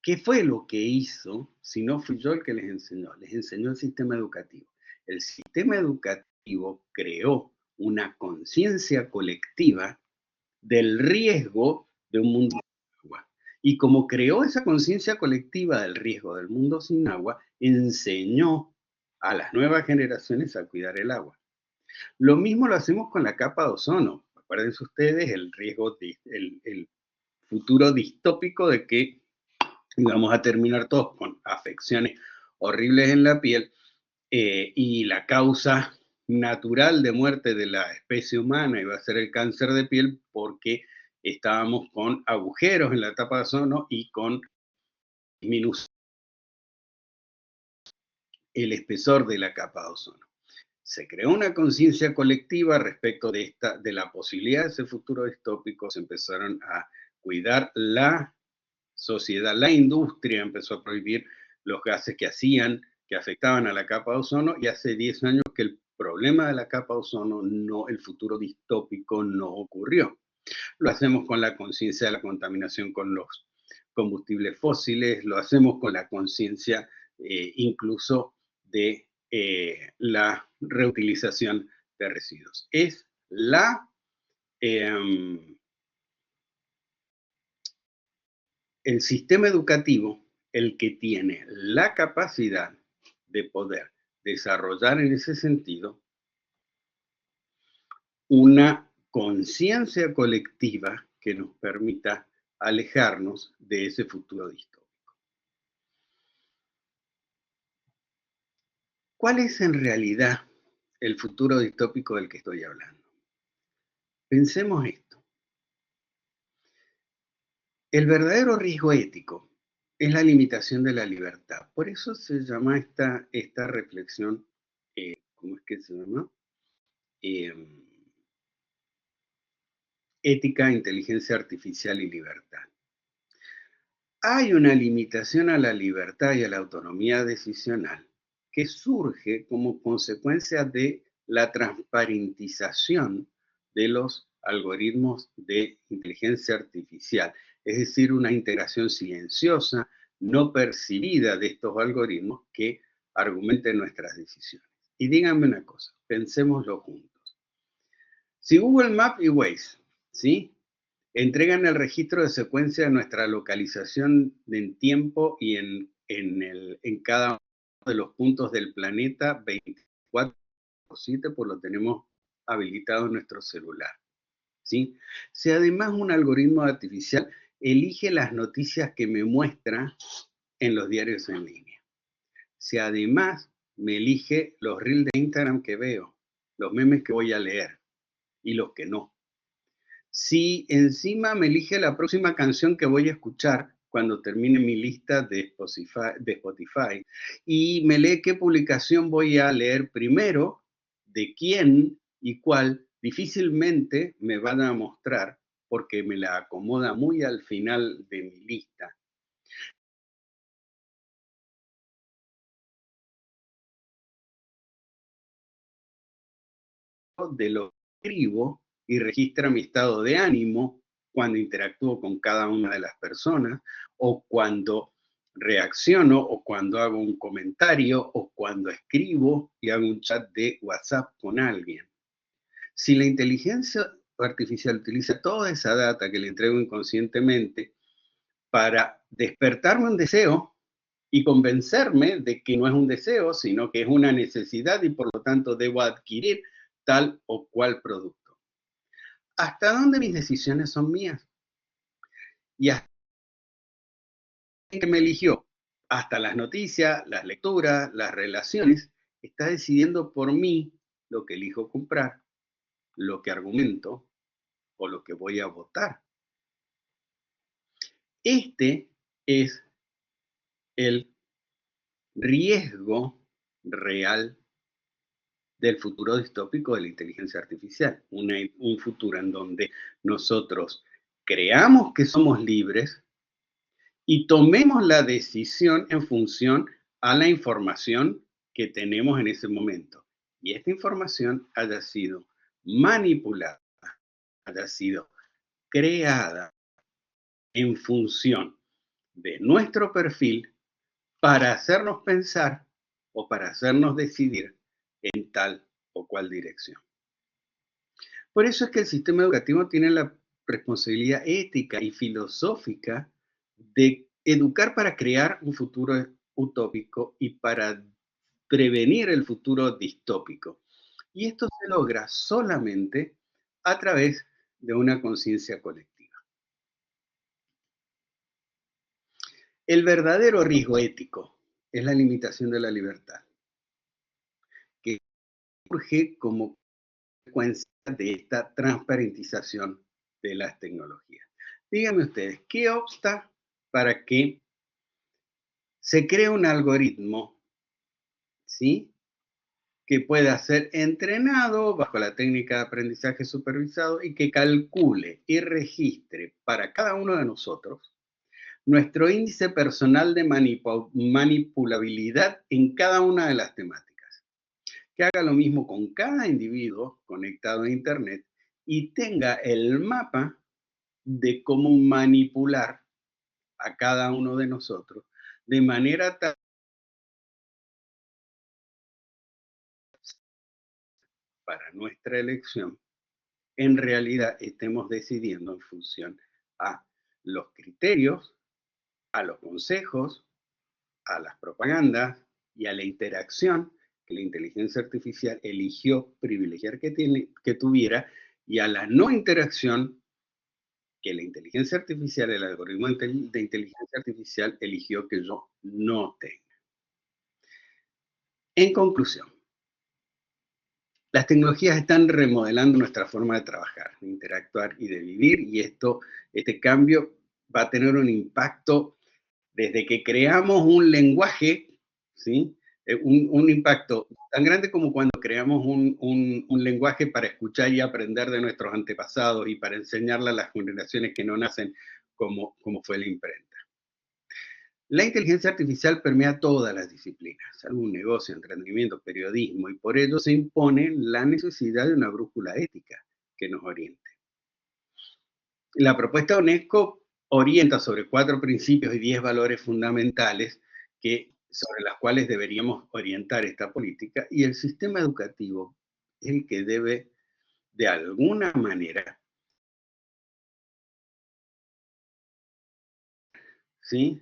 ¿Qué fue lo que hizo si no fui yo el que les enseñó? Les enseñó el sistema educativo. El sistema educativo creó una conciencia colectiva del riesgo de un mundo sin agua. Y como creó esa conciencia colectiva del riesgo del mundo sin agua, enseñó a las nuevas generaciones a cuidar el agua. Lo mismo lo hacemos con la capa de ozono. Acuérdense ustedes el riesgo, el futuro distópico de que vamos a terminar todos con afecciones horribles en la piel, y la causa natural de muerte de la especie humana iba a ser el cáncer de piel porque estábamos con agujeros en la capa de ozono y con disminución el espesor de la capa de ozono. Se creó una conciencia colectiva respecto de la posibilidad de ese futuro distópico. Se empezaron a cuidar la sociedad, la industria empezó a prohibir los gases que afectaban a la capa de ozono, y hace 10 años que el problema de la capa de ozono, el futuro distópico no ocurrió. Lo hacemos con la conciencia de la contaminación con los combustibles fósiles, lo hacemos con la conciencia incluso de la reutilización de residuos. Es el sistema educativo el que tiene la capacidad de poder desarrollar en ese sentido una conciencia colectiva que nos permita alejarnos de ese futuro distópico. ¿Cuál es en realidad el futuro distópico del que estoy hablando? Pensemos esto. El verdadero riesgo ético es la limitación de la libertad. Por eso se llama esta reflexión, ¿cómo es que se llama? Ética, inteligencia artificial y libertad. Hay una limitación a la libertad y a la autonomía decisional que surge como consecuencia de la transparentización de los algoritmos de inteligencia artificial, es decir, una integración silenciosa, no percibida de estos algoritmos que argumenten nuestras decisiones. Y díganme una cosa, pensémoslo juntos. Si Google Maps y Waze, ¿sí?, entregan el registro de secuencia de nuestra localización en tiempo y en cada uno de los puntos del planeta 24/7, pues lo tenemos habilitado en nuestro celular, ¿sí? Si además un algoritmo artificial elige las noticias que me muestra en los diarios en línea, si además me elige los reels de Instagram que veo, los memes que voy a leer y los que no, si encima me elige la próxima canción que voy a escuchar cuando termine mi lista de Spotify, y me lee qué publicación voy a leer primero, de quién y cuál, difícilmente me van a mostrar porque me la acomoda muy al final de mi lista. De lo que escribo y registra mi estado de ánimo cuando interactúo con cada una de las personas, o cuando reacciono, o cuando hago un comentario, o cuando escribo y hago un chat de WhatsApp con alguien. Si la inteligencia artificial utiliza toda esa data que le entrego inconscientemente para despertarme un deseo y convencerme de que no es un deseo, sino que es una necesidad y por lo tanto debo adquirir tal o cual producto. ¿Hasta dónde mis decisiones son mías? Y hasta que me eligió hasta las noticias, las lecturas, las relaciones, está decidiendo por mí lo que elijo comprar, lo que argumento o lo que voy a votar. Este es el riesgo real del futuro distópico de la inteligencia artificial. Un futuro en donde nosotros creamos que somos libres y tomemos la decisión en función a la información que tenemos en ese momento. Y esta información haya sido manipulada, haya sido creada en función de nuestro perfil para hacernos pensar o para hacernos decidir en tal o cual dirección. Por eso es que el sistema educativo tiene la responsabilidad ética y filosófica de educar para crear un futuro utópico y para prevenir el futuro distópico. Y esto se logra solamente a través de una conciencia colectiva. El verdadero riesgo ético es la limitación de la libertad, que surge como consecuencia de esta transparentización de las tecnologías. Díganme ustedes, ¿qué obsta para que se cree un algoritmo, ¿sí?, que pueda ser entrenado bajo la técnica de aprendizaje supervisado y que calcule y registre para cada uno de nosotros nuestro índice personal de manipulabilidad en cada una de las temáticas? Que haga lo mismo con cada individuo conectado a Internet y tenga el mapa de cómo manipular a cada uno de nosotros de manera tal para nuestra elección, en realidad estemos decidiendo en función a los criterios, a los consejos, a las propagandas y a la interacción que la inteligencia artificial eligió privilegiar que tuviera, y a la no interacción que la inteligencia artificial, el algoritmo de inteligencia artificial eligió que yo no tenga. En conclusión, las tecnologías están remodelando nuestra forma de trabajar, de interactuar y de vivir, y este cambio va a tener un impacto desde que creamos un lenguaje, ¿sí? Un impacto tan grande como cuando creamos un lenguaje para escuchar y aprender de nuestros antepasados y para enseñarle a las generaciones que no nacen como fue la imprenta. La inteligencia artificial permea todas las disciplinas, salud, negocio, entretenimiento, periodismo, y por ello se impone la necesidad de una brújula ética que nos oriente. La propuesta de UNESCO orienta sobre 4 principios y 10 valores fundamentales sobre las cuales deberíamos orientar esta política, y el sistema educativo es el que debe, de alguna manera, ¿sí?,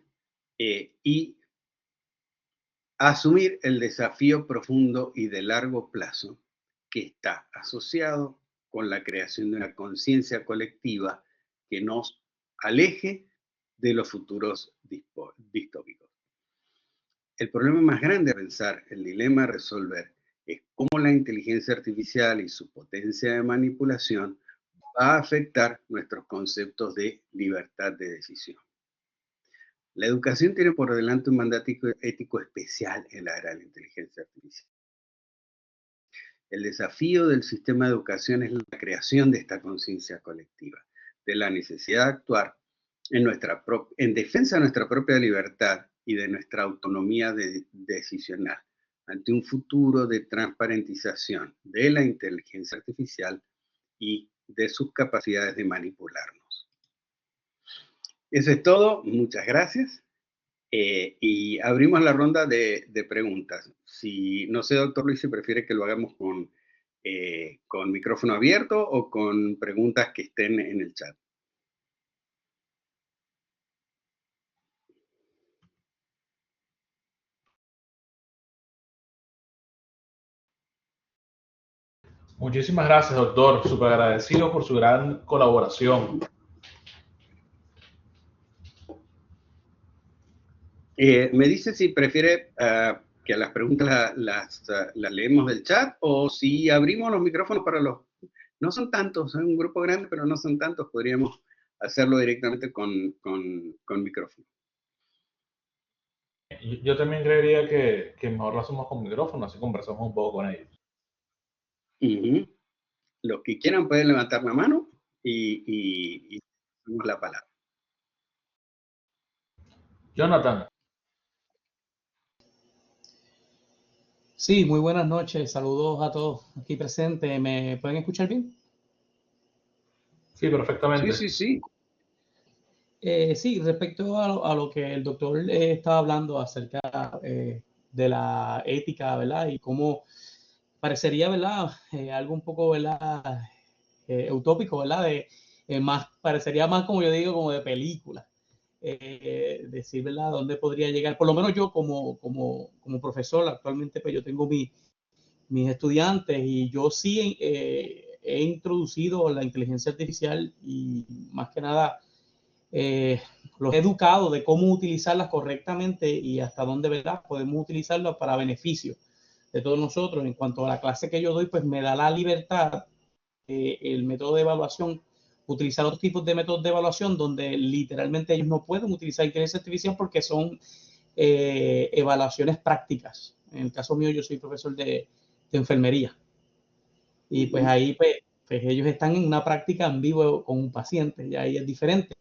y asumir el desafío profundo y de largo plazo que está asociado con la creación de una conciencia colectiva que nos aleje de los futuros distópicos. El problema más grande a pensar, el dilema a resolver, es cómo la inteligencia artificial y su potencia de manipulación va a afectar nuestros conceptos de libertad de decisión. La educación tiene por delante un mandato ético especial en la era de la inteligencia artificial. El desafío del sistema de educación es la creación de esta conciencia colectiva, de la necesidad de actuar en defensa de nuestra propia libertad y de nuestra autonomía decisional ante un futuro de transparentización de la inteligencia artificial y de sus capacidades de manipularnos. Eso es todo, muchas gracias. Y abrimos la ronda de preguntas. No sé, doctor Luis, si prefiere que lo hagamos con micrófono abierto o con preguntas que estén en el chat. Muchísimas gracias, doctor. Súper agradecido por su gran colaboración. Me dice si prefiere que a las preguntas las leemos del chat o si abrimos los micrófonos para los... No son tantos, es un grupo grande, pero no son tantos, podríamos hacerlo directamente con micrófono. Yo también creería que mejor lo hacemos con micrófono, así conversamos un poco con ellos. Los que quieran pueden levantar la mano y damos la palabra. Jonathan. Sí, muy buenas noches. Saludos a todos aquí presentes. ¿Me pueden escuchar bien? Sí, perfectamente. Sí. Sí, respecto a lo que el doctor estaba hablando acerca de la ética, ¿verdad? Y cómo parecería, ¿verdad? Algo un poco, ¿verdad? Utópico, ¿verdad? Parecería más, como yo digo, como de película. Decir, ¿verdad? ¿Dónde podría llegar? Por lo menos yo como profesor, actualmente pues yo tengo mis estudiantes y yo sí he introducido la inteligencia artificial y más que nada los he educado de cómo utilizarlas correctamente y hasta dónde, ¿verdad?, podemos utilizarlas para beneficio de todos nosotros. En cuanto a la clase que yo doy, pues me da la libertad el método de evaluación, utilizar otros tipos de métodos de evaluación donde literalmente ellos no pueden utilizar inteligencia artificial porque son evaluaciones prácticas. En el caso mío, yo soy profesor de enfermería. Y pues ahí pues ellos están en una práctica en vivo con un paciente y ahí es diferente.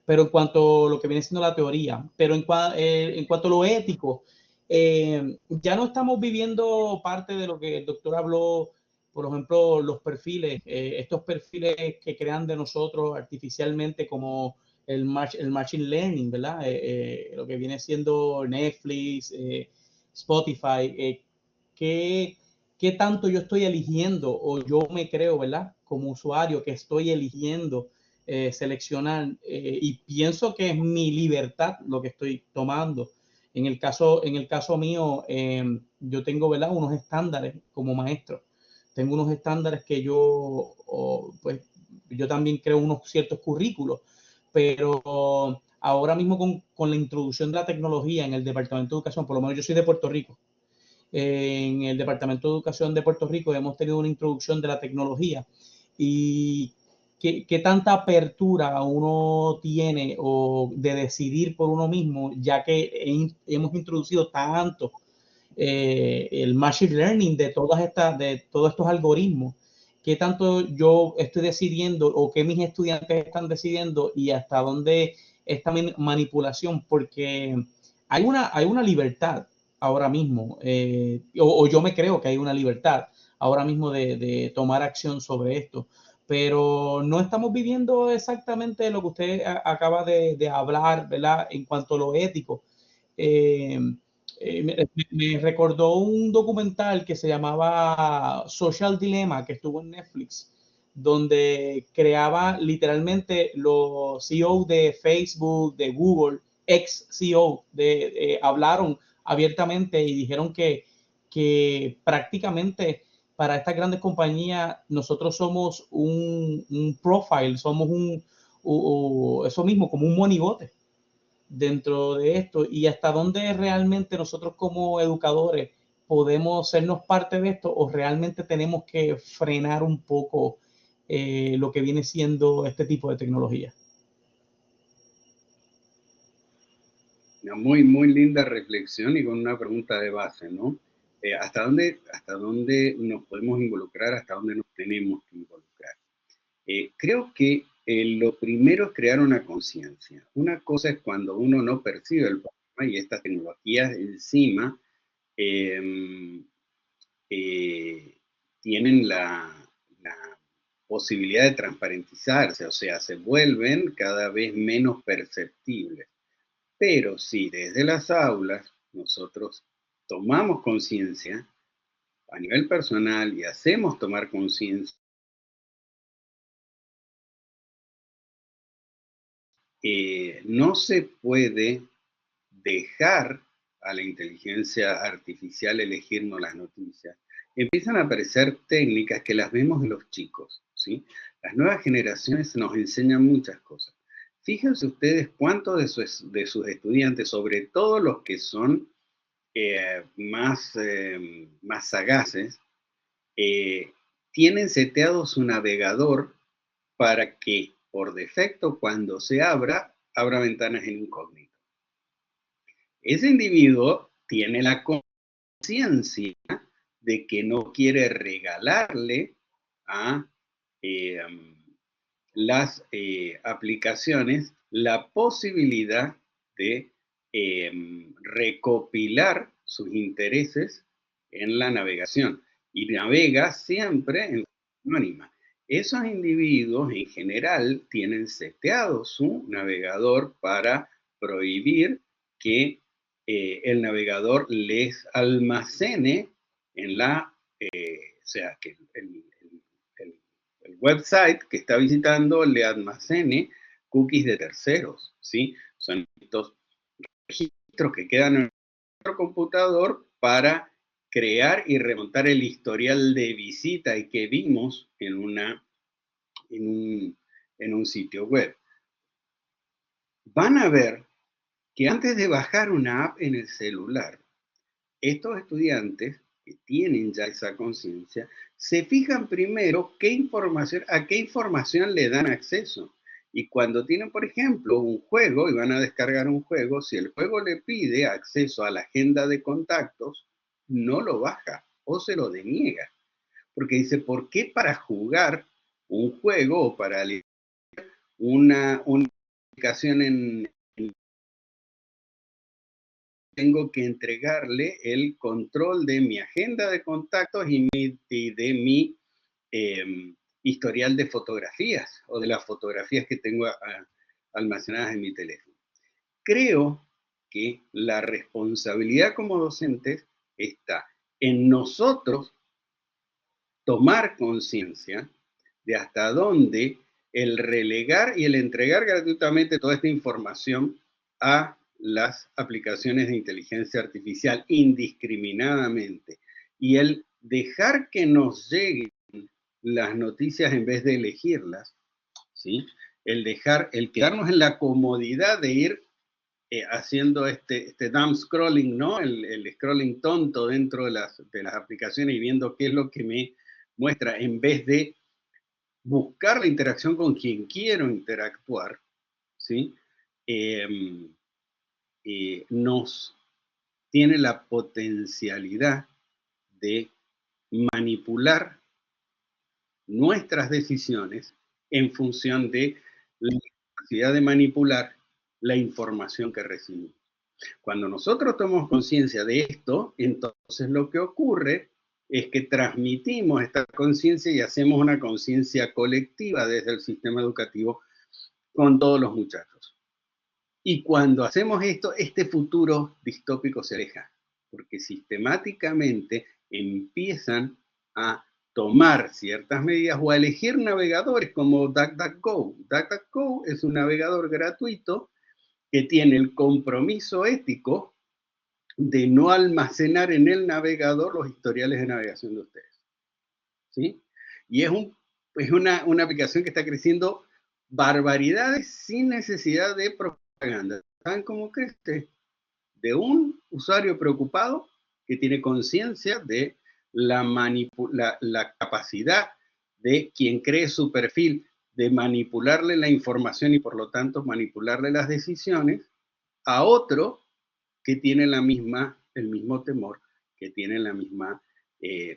Pero en cuanto a lo que viene siendo la teoría, pero en cuanto a lo ético, ya no estamos viviendo parte de lo que el doctor habló, por ejemplo, los perfiles, estos perfiles que crean de nosotros artificialmente como el machine learning, ¿verdad? Lo que viene siendo Netflix, Spotify, ¿qué tanto yo estoy eligiendo o yo me creo, ¿verdad? Como usuario que estoy eligiendo seleccionar y pienso que es mi libertad lo que estoy tomando. En el caso mío, yo tengo, ¿verdad?, unos estándares como maestro. Tengo unos estándares que pues yo también creo unos ciertos currículos, pero ahora mismo con la introducción de la tecnología en el Departamento de Educación, por lo menos yo soy de Puerto Rico, en el Departamento de Educación de Puerto Rico hemos tenido una introducción de la tecnología y qué tanta apertura uno tiene o de decidir por uno mismo, ya que hemos introducido tanto el machine learning de todos estos algoritmos, qué tanto yo estoy decidiendo o qué mis estudiantes están decidiendo y hasta dónde esta manipulación, porque hay una libertad ahora mismo, o yo me creo que hay una libertad ahora mismo de tomar acción sobre esto, pero no estamos viviendo exactamente lo que usted acaba de hablar, ¿verdad? En cuanto a lo ético. Me recordó un documental que se llamaba Social Dilemma, que estuvo en Netflix, donde creaba literalmente los CEO de Facebook, de Google, ex CEO, hablaron abiertamente y dijeron que prácticamente para estas grandes compañías nosotros somos un profile, somos eso mismo, como un monigote dentro de esto y hasta dónde realmente nosotros como educadores podemos sernos parte de esto o realmente tenemos que frenar un poco lo que viene siendo este tipo de tecnología. Una muy linda reflexión y con una pregunta de base, ¿no? ¿Hasta dónde nos podemos involucrar? ¿Hasta dónde nos tenemos que involucrar? Creo que lo primero es crear una conciencia. Una cosa es cuando uno no percibe el problema y estas tecnologías encima tienen la posibilidad de transparentizarse, o sea, se vuelven cada vez menos perceptibles. Pero si desde las aulas nosotros tomamos conciencia a nivel personal y hacemos tomar conciencia, no se puede dejar a la inteligencia artificial elegirnos las noticias. Empiezan a aparecer técnicas que las vemos en los chicos, ¿sí? Las nuevas generaciones nos enseñan muchas cosas. fíjense ustedes cuántos de sus estudiantes, sobre todo los que son más sagaces, tienen seteado su navegador para que por defecto cuando se abra ventanas en incógnito. Ese individuo tiene la conciencia de que no quiere regalarle a las aplicaciones la posibilidad de recopilar sus intereses en la navegación y navega siempre en forma anónima. Esos individuos en general tienen seteado su navegador para prohibir que el navegador les almacene en la, o sea, que el website que está visitando le almacene cookies de terceros, ¿sí? Son estos registros que quedan en nuestro computador para crear y remontar el historial de visita y que vimos en un sitio web. Van a ver que antes de bajar una app en el celular, estos estudiantes que tienen ya esa conciencia, se fijan primero a qué información le dan acceso. Y cuando tienen, por ejemplo, un juego y van a descargar un juego, si el juego le pide acceso a la agenda de contactos, no lo baja o se lo deniega. Porque dice, ¿por qué para jugar un juego o para leer una aplicación tengo que entregarle el control de mi agenda de contactos y de mi historial de fotografías o de las fotografías que tengo almacenadas en mi teléfono? Creo que la responsabilidad como docentes está en nosotros tomar conciencia de hasta dónde el relegar y el entregar gratuitamente toda esta información a las aplicaciones de inteligencia artificial indiscriminadamente y el dejar que nos lleguen las noticias en vez de elegirlas, ¿sí? El quedarnos en la comodidad de ir haciendo este dumb scrolling, ¿no? El scrolling tonto dentro de las aplicaciones y viendo qué es lo que me muestra en vez de buscar la interacción con quien quiero interactuar, ¿sí? Nos tiene la potencialidad de manipular nuestras decisiones en función de la capacidad de manipular la información que recibimos. Cuando nosotros tomamos conciencia de esto, entonces lo que ocurre es que transmitimos esta conciencia y hacemos una conciencia colectiva desde el sistema educativo con todos los muchachos. Y cuando hacemos esto, este futuro distópico se aleja, porque sistemáticamente empiezan a tomar ciertas medidas o a elegir navegadores como DuckDuckGo. DuckDuckGo es un navegador gratuito que tiene el compromiso ético de no almacenar en el navegador los historiales de navegación de ustedes, ¿sí? Y es una aplicación que está creciendo barbaridades sin necesidad de propaganda. ¿Saben cómo crece? De un usuario preocupado que tiene conciencia de la capacidad de quien cree su perfil de manipularle la información y por lo tanto manipularle las decisiones a otro que tiene el mismo temor, que tiene la misma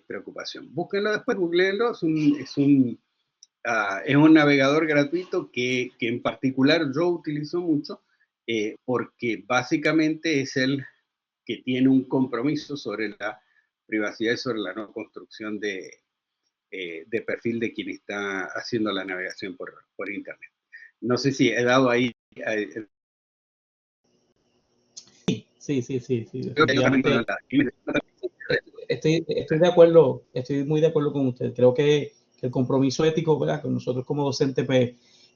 preocupación. Búsquenlo después, googleenlo, es un navegador gratuito que en particular yo utilizo mucho porque básicamente es el que tiene un compromiso sobre la privacidad y sobre la no construcción de perfil de quien está haciendo la navegación por Internet. No sé si he dado ahí... Sí. Estoy de acuerdo, estoy muy de acuerdo con usted. Creo que el compromiso ético, ¿verdad? Con nosotros como docentes, pues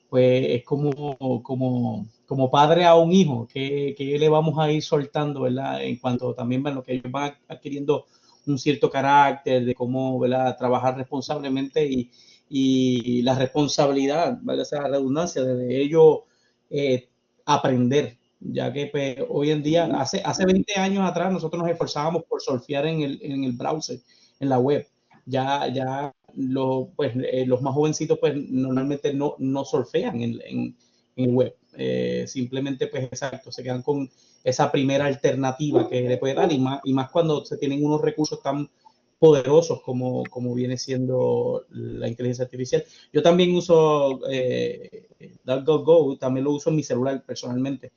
es como padre a un hijo, que le vamos a ir soltando, ¿verdad? En cuanto también lo que ellos van adquiriendo un cierto carácter de cómo, ¿verdad?, trabajar responsablemente y la responsabilidad, ¿vale?, esa redundancia de ellos aprender, ya que pues, hoy en día, hace 20 años atrás, nosotros nos esforzábamos por surfear en el browser, en la web. Ya los más jovencitos pues normalmente no surfean en web. Simplemente pues exacto, se quedan con esa primera alternativa que le puede dar y más cuando se tienen unos recursos tan poderosos como viene siendo la inteligencia artificial. Yo también uso DuckDuckGo, también lo uso en mi celular personalmente,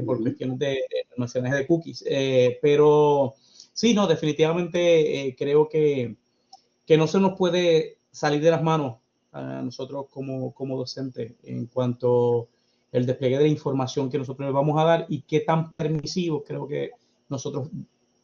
por cuestiones de almacenaje de cookies. Pero sí, no, definitivamente creo que no se nos puede salir de las manos a nosotros como docentes en cuanto al despliegue de la información que nosotros les vamos a dar y qué tan permisivos creo que nosotros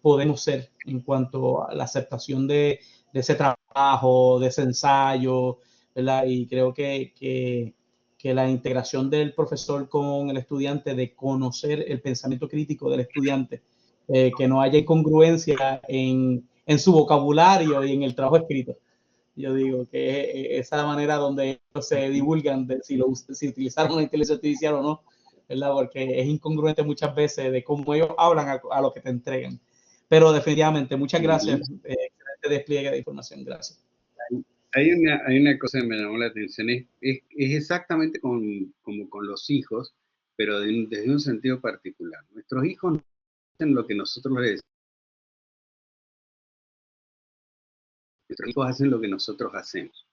podemos ser en cuanto a la aceptación de ese trabajo, de ese ensayo, ¿verdad? Y creo que la integración del profesor con el estudiante, de conocer el pensamiento crítico del estudiante, que no haya incongruencia en su vocabulario y en el trabajo escrito. Yo digo que esa es la manera donde ellos se divulgan de si utilizaron la inteligencia artificial o no, ¿verdad? Porque es incongruente muchas veces de cómo ellos hablan a lo que te entregan. Pero definitivamente, muchas gracias. Excelente despliegue de información. Gracias. Hay una cosa que me llamó la atención, es exactamente como con los hijos, pero desde un sentido particular. Nuestros hijos no hacen lo que nosotros les decimos. Nuestros hijos hacen lo que nosotros hacemos.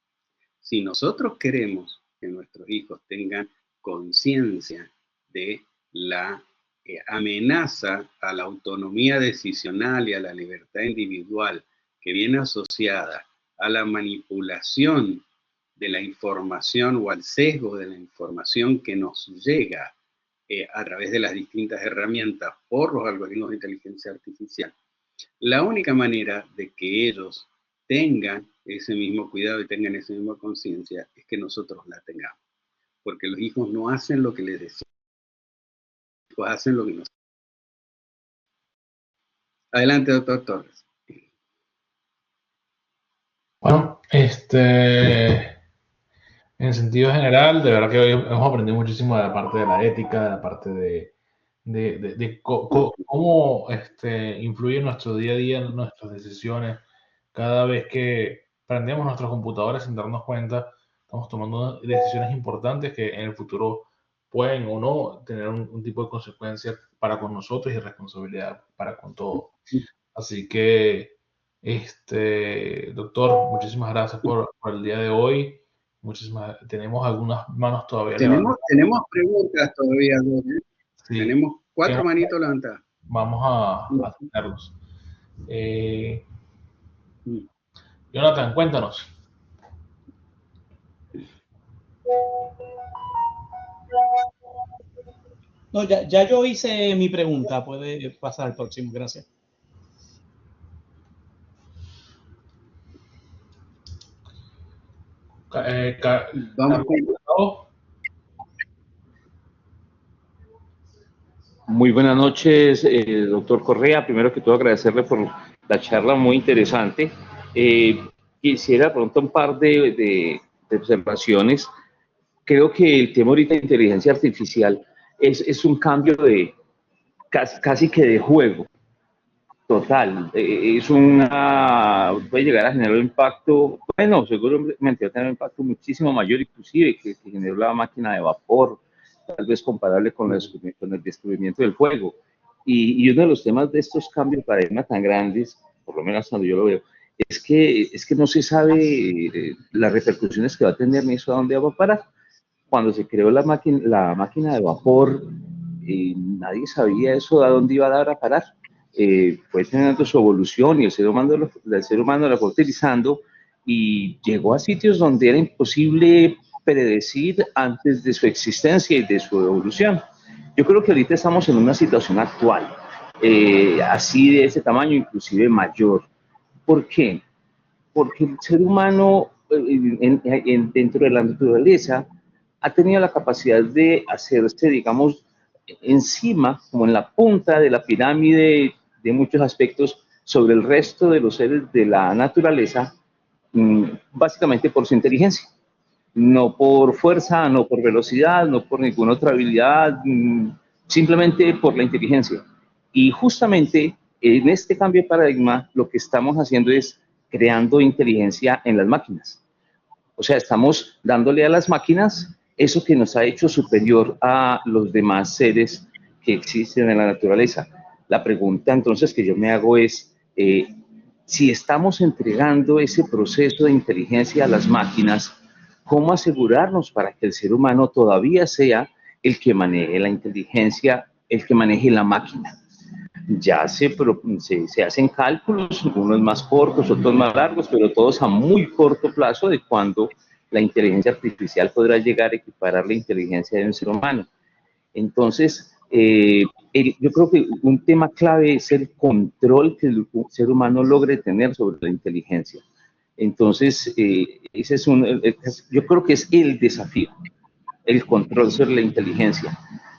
Si nosotros queremos que nuestros hijos tengan conciencia de la amenaza a la autonomía decisional y a la libertad individual que viene asociada a la manipulación de la información o al sesgo de la información que nos llega a través de las distintas herramientas por los algoritmos de inteligencia artificial, la única manera de que ellos tengan ese mismo cuidado y tengan esa misma conciencia es que nosotros la tengamos. Porque los hijos no hacen lo que les decimos, los hijos hacen lo que nosotros. Adelante, doctor Torres. Bueno, en sentido general, de verdad que hoy hemos aprendido muchísimo de la parte de la ética, de la parte de cómo influye en nuestro día a día, en nuestras decisiones. Cada vez que prendemos nuestros computadores sin darnos cuenta, estamos tomando decisiones importantes que en el futuro pueden o no tener un tipo de consecuencias para con nosotros y responsabilidad para con todo. Así que, doctor, muchísimas gracias por el día de hoy. Tenemos algunas manos todavía levantadas. Tenemos preguntas todavía, ¿no? Sí. Tenemos 4 manitos levantadas. Vamos a tenerlos. Jonathan, cuéntanos. No, ya yo hice mi pregunta. Puede pasar al próximo. Gracias. Vamos. Muy buenas noches, doctor Correa. Primero que todo, agradecerle por la charla muy interesante. Quisiera preguntar un par de observaciones. Creo que el tema ahorita de inteligencia artificial es un cambio de casi que de juego total. Puede llegar a generar un impacto, bueno, seguramente va a tener un impacto muchísimo mayor, inclusive que generó la máquina de vapor, tal vez comparable con el descubrimiento del fuego. Y uno de los temas de estos cambios de paradigma tan grandes, por lo menos cuando yo lo veo, es que no se sabe las repercusiones que va a tener ni eso a dónde va a parar. Cuando se creó la máquina de vapor, nadie sabía eso a dónde iba a dar a parar. Fue teniendo su evolución y el ser humano la fue utilizando y llegó a sitios donde era imposible predecir antes de su existencia y de su evolución. Yo creo que ahorita estamos en una situación actual, así de ese tamaño, inclusive mayor. ¿Por qué? Porque el ser humano dentro de la naturaleza ha tenido la capacidad de hacerse, digamos, encima, como en la punta de la pirámide de muchos aspectos, sobre el resto de los seres de la naturaleza, básicamente por su inteligencia. no por fuerza, no por velocidad, no por ninguna otra habilidad, simplemente por la inteligencia. Y justamente en este cambio de paradigma, lo que estamos haciendo es creando inteligencia en las máquinas. O sea, estamos dándole a las máquinas eso que nos ha hecho superior a los demás seres que existen en la naturaleza. La pregunta entonces que yo me hago es, si estamos entregando ese proceso de inteligencia a las máquinas, ¿cómo asegurarnos para que el ser humano todavía sea el que maneje la inteligencia, el que maneje la máquina? Ya se hacen cálculos, unos más cortos, otros más largos, pero todos a muy corto plazo de cuando la inteligencia artificial podrá llegar a equiparar la inteligencia de un ser humano. Entonces, yo creo que un tema clave es el control que el ser humano logre tener sobre la inteligencia. Entonces, ese es yo creo que es el desafío, el control sobre la inteligencia.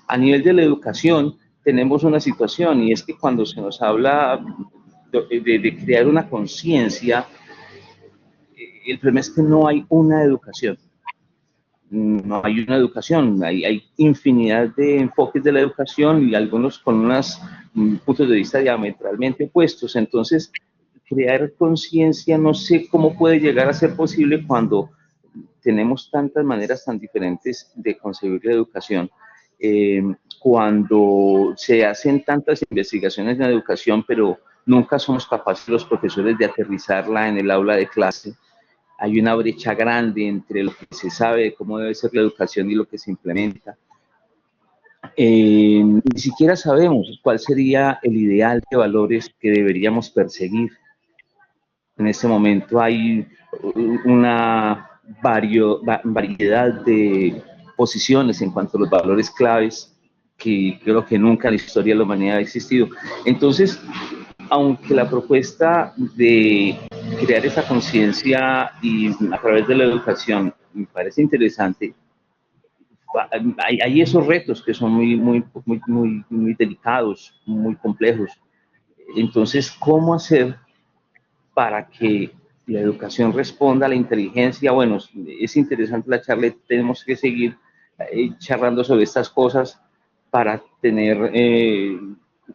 A nivel de la educación, tenemos una situación y es que cuando se nos habla de crear una conciencia, el problema es que no hay una educación. No hay una educación, hay infinidad de enfoques de la educación y algunos con unos puntos de vista diametralmente opuestos. Entonces, crear conciencia no sé cómo puede llegar a ser posible cuando tenemos tantas maneras tan diferentes de concebir la educación. Cuando se hacen tantas investigaciones en la educación, pero nunca somos capaces los profesores de aterrizarla en el aula de clase. Hay una brecha grande entre lo que se sabe de cómo debe ser la educación y lo que se implementa. Ni siquiera sabemos cuál sería el ideal de valores que deberíamos perseguir. En este momento hay una variedad de posiciones en cuanto a los valores claves que creo que nunca en la historia de la humanidad ha existido. Entonces, aunque la propuesta de crear esa conciencia y a través de la educación me parece interesante, hay esos retos que son muy delicados, muy complejos. Entonces, ¿cómo hacer para que la educación responda a la inteligencia? Bueno, es interesante la charla, tenemos que seguir charlando sobre estas cosas para tener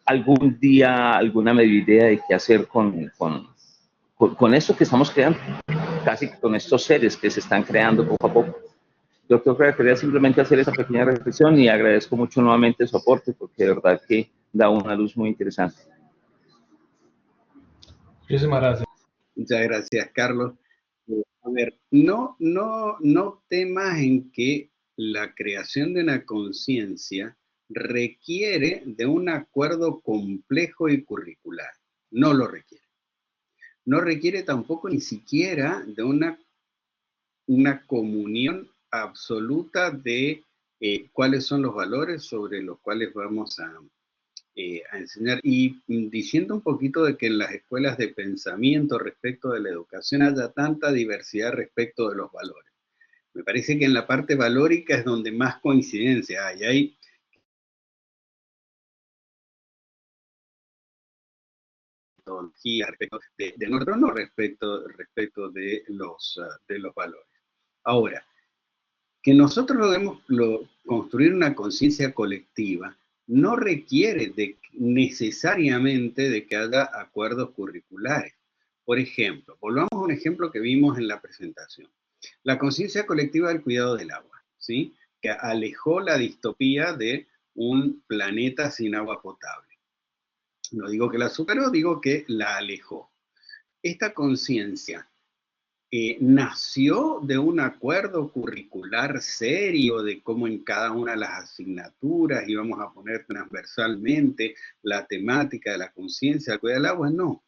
algún día alguna medida idea de qué hacer con esto que estamos creando, casi con estos seres que se están creando poco a poco. Doctor, quería simplemente hacer esa pequeña reflexión y agradezco mucho nuevamente su aporte porque de verdad que da una luz muy interesante. Muchísimas gracias. Muchas gracias, Carlos. A ver, no temas en que la creación de una conciencia requiere de un acuerdo complejo y curricular. No lo requiere. No requiere tampoco ni siquiera de una comunión absoluta de cuáles son los valores sobre los cuales vamos a enseñar. Y diciendo un poquito de que en las escuelas de pensamiento respecto de la educación haya tanta diversidad respecto de los valores. Me parece que en la parte valórica es donde más coincidencia hay. Hay respecto de nosotros, no respecto de los valores. Ahora, que nosotros logremos construir una conciencia colectiva no requiere necesariamente de que haya acuerdos curriculares. Por ejemplo, volvamos a un ejemplo que vimos en la presentación. La conciencia colectiva del cuidado del agua, ¿sí? Que alejó la distopía de un planeta sin agua potable. No digo que la superó, digo que la alejó. Esta conciencia nació de un acuerdo curricular serio de cómo en cada una de las asignaturas íbamos a poner transversalmente la temática de la conciencia del cuidado del agua. No,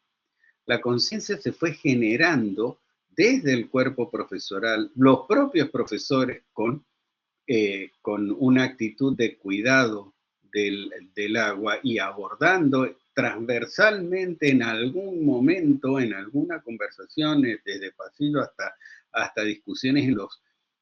la conciencia se fue generando desde el cuerpo profesoral, los propios profesores con una actitud de cuidado del agua y abordando transversalmente en algún momento, en alguna conversación, desde pasillo hasta discusiones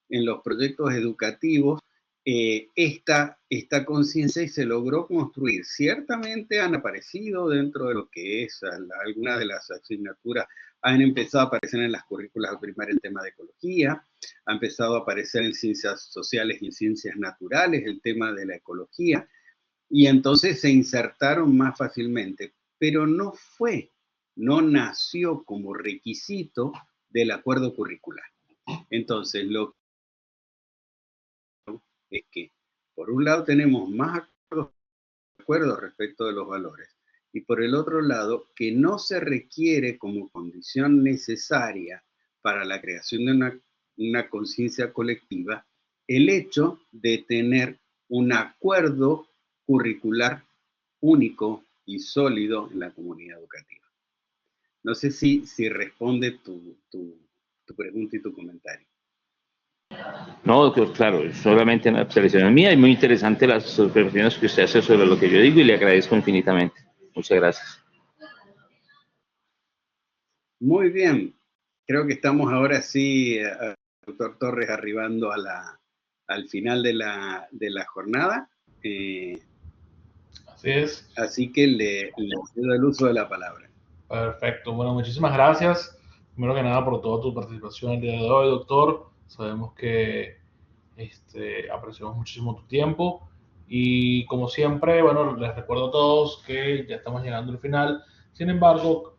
en los proyectos educativos, esta conciencia y se logró construir. Ciertamente han aparecido dentro de lo que es algunas de las asignaturas, han empezado a aparecer en las currículas primarias el tema de ecología, ha empezado a aparecer en ciencias sociales y en ciencias naturales, el tema de la ecología, y entonces se insertaron más fácilmente, pero no nació como requisito del acuerdo curricular. Entonces, lo que es que, por un lado, tenemos más acuerdos respecto de los valores, y por el otro lado, que no se requiere como condición necesaria para la creación de una conciencia colectiva el hecho de tener un acuerdo curricular único y sólido en la comunidad educativa. No sé si responde tu pregunta y tu comentario. No, claro, solamente una observación mía y muy interesante las observaciones que usted hace sobre lo que yo digo y le agradezco infinitamente. Muchas gracias. Muy bien, creo que estamos ahora sí, doctor Torres, arribando al final de la jornada. Así es. Así que le cedo el uso de la palabra. Perfecto. Bueno, muchísimas gracias. Primero que nada por toda tu participación el día de hoy, doctor. Sabemos que apreciamos muchísimo tu tiempo. Y como siempre, bueno, les recuerdo a todos que ya estamos llegando al final. Sin embargo,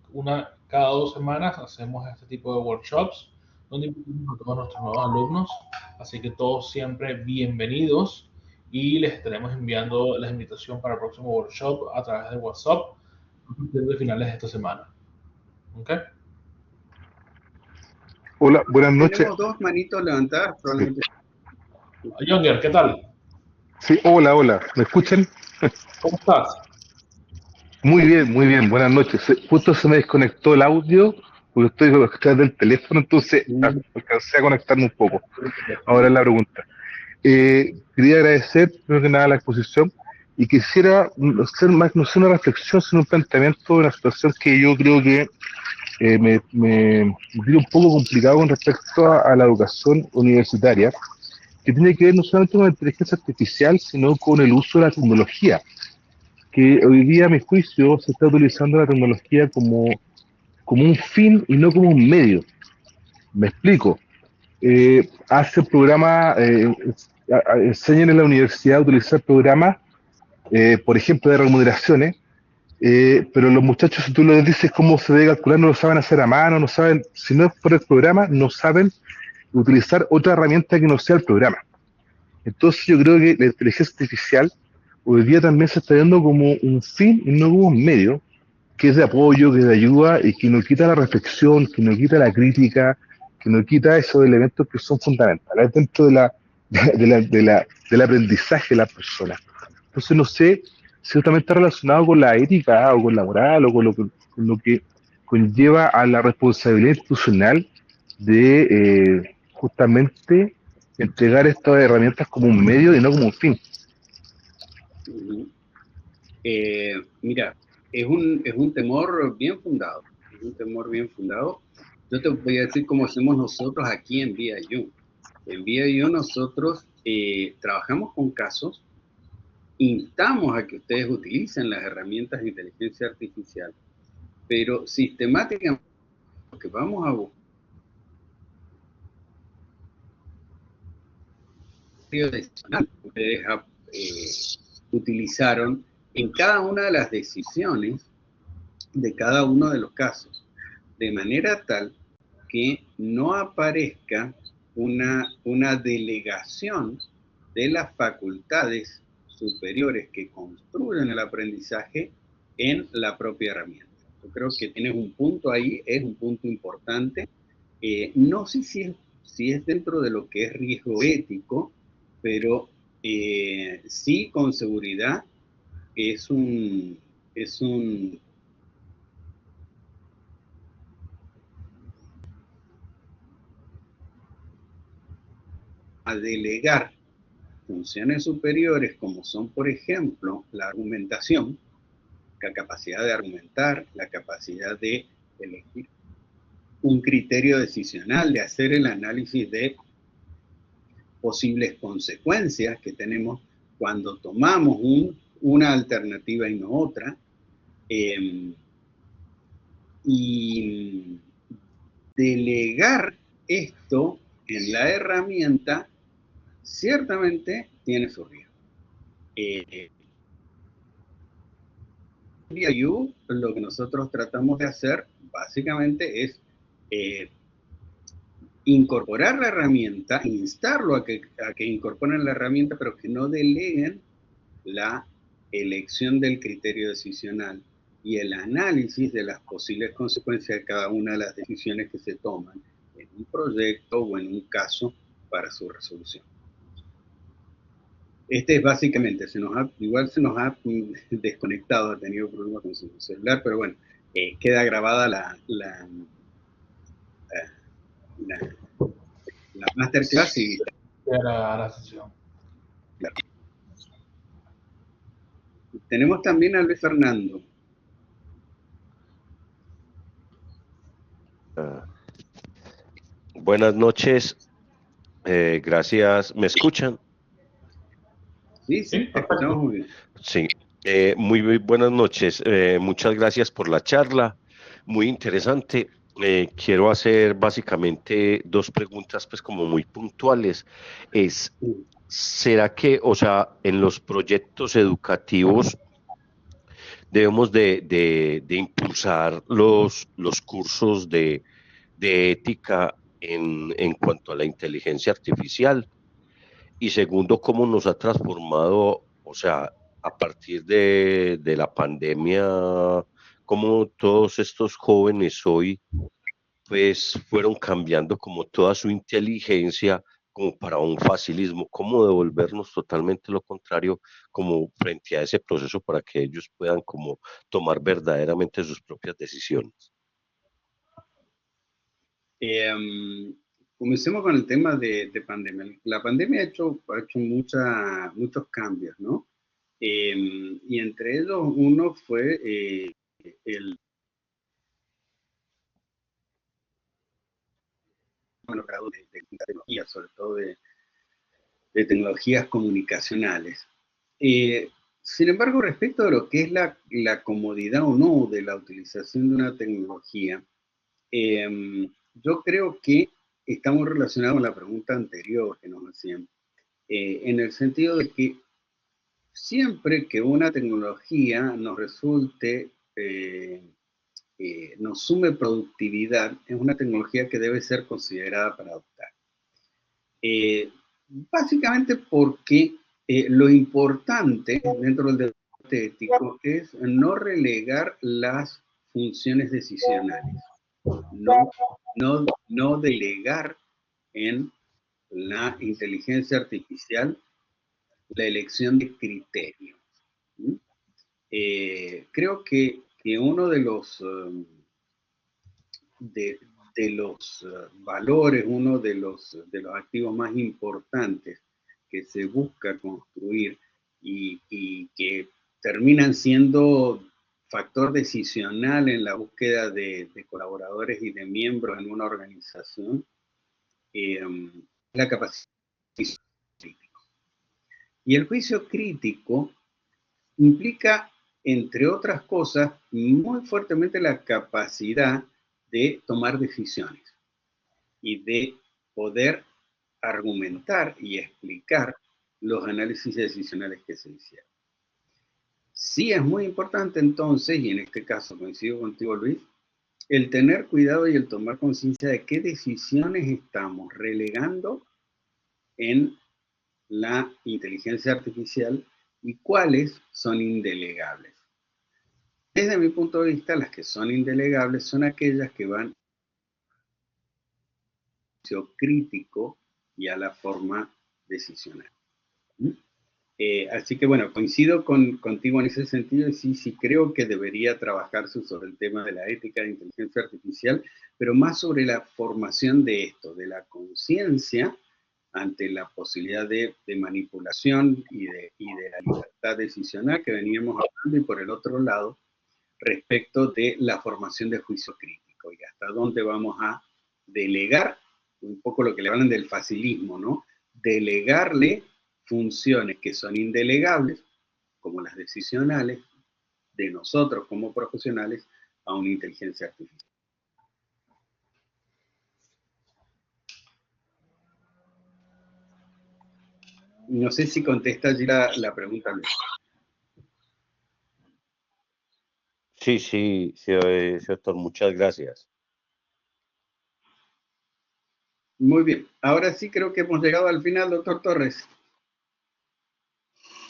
cada 2 semanas hacemos este tipo de workshops donde invitamos a todos nuestros nuevos alumnos. Así que todos siempre bienvenidos y les estaremos enviando la invitación para el próximo workshop a través de WhatsApp a partir de finales de esta semana. ¿Ok? Hola, buenas noches. Tenemos 2 manitos levantadas, probablemente. Younger, ¿qué tal? Sí, hola, ¿me escuchan? ¿Cómo estás? Muy bien, buenas noches. Justo se me desconectó el audio, porque estoy detrás del teléfono, entonces alcancé a conectarme un poco. Ahora es la pregunta. Quería agradecer, primero que nada, la exposición, y quisiera hacer más, no sé, una reflexión, sino un planteamiento de una situación que yo creo que me tiene un poco complicado con respecto a la educación universitaria, que tiene que ver no solamente con la inteligencia artificial, sino con el uso de la tecnología, que hoy día, a mi juicio, se está utilizando la tecnología como un fin y no como un medio. Me explico. Hace programa, enseñan en la universidad a utilizar programas, por ejemplo, de remuneraciones, pero los muchachos, si tú les dices cómo se debe calcular, no lo saben hacer a mano, no saben, si no es por el programa, no saben utilizar otra herramienta que no sea el programa. Entonces yo creo que la inteligencia artificial hoy día también se está viendo como un fin y no como un medio, que es de apoyo, que es de ayuda y que no quita la reflexión, que no quita la crítica, que no quita esos elementos que son fundamentales dentro del aprendizaje de la persona. Entonces no sé si también está relacionado con la ética o con la moral o con lo que conlleva a la responsabilidad institucional de justamente entregar estas herramientas como un medio y no como un fin. Mira, es un temor bien fundado. Es un temor bien fundado. Yo te voy a decir cómo hacemos nosotros aquí en VIA-U. En VIA-U nosotros trabajamos con casos, instamos a que ustedes utilicen las herramientas de inteligencia artificial, pero sistemáticamente lo que vamos a buscar ustedes utilizaron en cada una de las decisiones de cada uno de los casos, de manera tal que no aparezca una delegación de las facultades superiores que construyen el aprendizaje en la propia herramienta. Yo creo que tienes un punto ahí, es un punto importante. No sé si es dentro de lo que es riesgo ético, pero sí con seguridad es un a delegar funciones superiores como son, por ejemplo, la argumentación, la capacidad de argumentar, la capacidad de elegir un criterio decisional, de hacer el análisis de posibles consecuencias que tenemos cuando tomamos una alternativa y no otra, y delegar esto en la herramienta ciertamente tiene su riesgo. Lo que nosotros tratamos de hacer básicamente es incorporar la herramienta, instarlo a que incorporen la herramienta, pero que no deleguen la elección del criterio decisional y el análisis de las posibles consecuencias de cada una de las decisiones que se toman en un proyecto o en un caso para su resolución. Este es básicamente, igual se nos ha desconectado, ha tenido problemas con su celular, pero bueno, queda grabada la masterclass y la sesión. claro. Tenemos también a Luis Fernando. Buenas noches, gracias. ¿Me escuchan? Sí, te escuchamos muy bien. Sí, muy buenas noches. Muchas gracias por la charla, muy interesante. Quiero hacer básicamente dos preguntas, pues como muy puntuales. ¿Será que, o sea, en los proyectos educativos debemos de impulsar los cursos de ética en cuanto a la inteligencia artificial? Y segundo, ¿cómo nos ha transformado, o sea, a partir de la pandemia, cómo todos estos jóvenes hoy, pues, fueron cambiando como toda su inteligencia como para un facilismo? ¿Cómo devolvernos totalmente lo contrario como frente a ese proceso para que ellos puedan como tomar verdaderamente sus propias decisiones? Comencemos con el tema de pandemia. La pandemia ha hecho muchos cambios, ¿no? Y entre ellos uno fue el grado de tecnología, sobre todo de tecnologías comunicacionales. Sin embargo, respecto a lo que es la comodidad o no de la utilización de una tecnología, yo creo que estamos relacionados con la pregunta anterior que nos hacían, en el sentido de que siempre que una tecnología nos resulte, nos sume productividad, es una tecnología que debe ser considerada para adoptar. Básicamente porque lo importante dentro del debate ético es no relegar las funciones decisionales, no delegar en la inteligencia artificial la elección de criterios. Creo que uno de los valores, uno de los activos más importantes que se busca construir y que terminan siendo factor decisional en la búsqueda de colaboradores y de miembros en una organización, la capacidad de juicio crítico. Y el juicio crítico implica, entre otras cosas, muy fuertemente la capacidad de tomar decisiones y de poder argumentar y explicar los análisis decisionales que se hicieron. Sí es muy importante entonces, y en este caso coincido contigo, Luis, el tener cuidado y el tomar conciencia de qué decisiones estamos relegando en la inteligencia artificial y cuáles son indelegables. Desde mi punto de vista, las que son indelegables son aquellas que van al crítico y a la forma decisional. Así que bueno, coincido contigo en ese sentido y sí creo que debería trabajarse sobre el tema de la ética de inteligencia artificial, pero más sobre la formación de esto, de la conciencia ante la posibilidad de manipulación y de la libertad decisional que veníamos hablando, y por el otro lado, respecto de la formación de juicio crítico y hasta dónde vamos a delegar, un poco lo que le hablan del facilismo, ¿no? Delegarle funciones que son indelegables, como las decisionales, de nosotros como profesionales, a una inteligencia artificial. No sé si contesta allí la pregunta. Sí, doctor, muchas gracias. Muy bien. Ahora sí creo que hemos llegado al final, doctor Torres.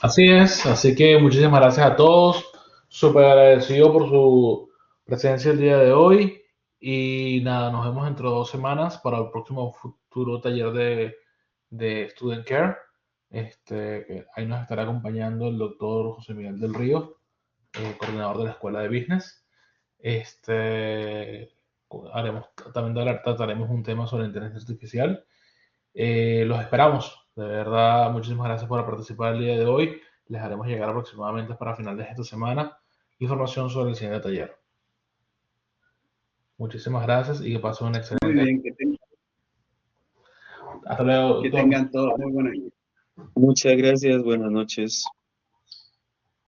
Así es, así que muchísimas gracias a todos, súper agradecido por su presencia el día de hoy y nada, nos vemos dentro de 2 semanas para el próximo futuro taller de Student Care. Ahí nos estará acompañando el doctor José Miguel del Río, coordinador de la Escuela de Business. Haremos, también trataremos un tema sobre inteligencia artificial. Los esperamos. De verdad, muchísimas gracias por participar el día de hoy. Les haremos llegar aproximadamente para finales de esta semana información sobre el siguiente taller. Muchísimas gracias y que pasen un Muy excelente. bien, Hasta luego. que tengan todos muy buenos días. Muchas gracias, buenas noches.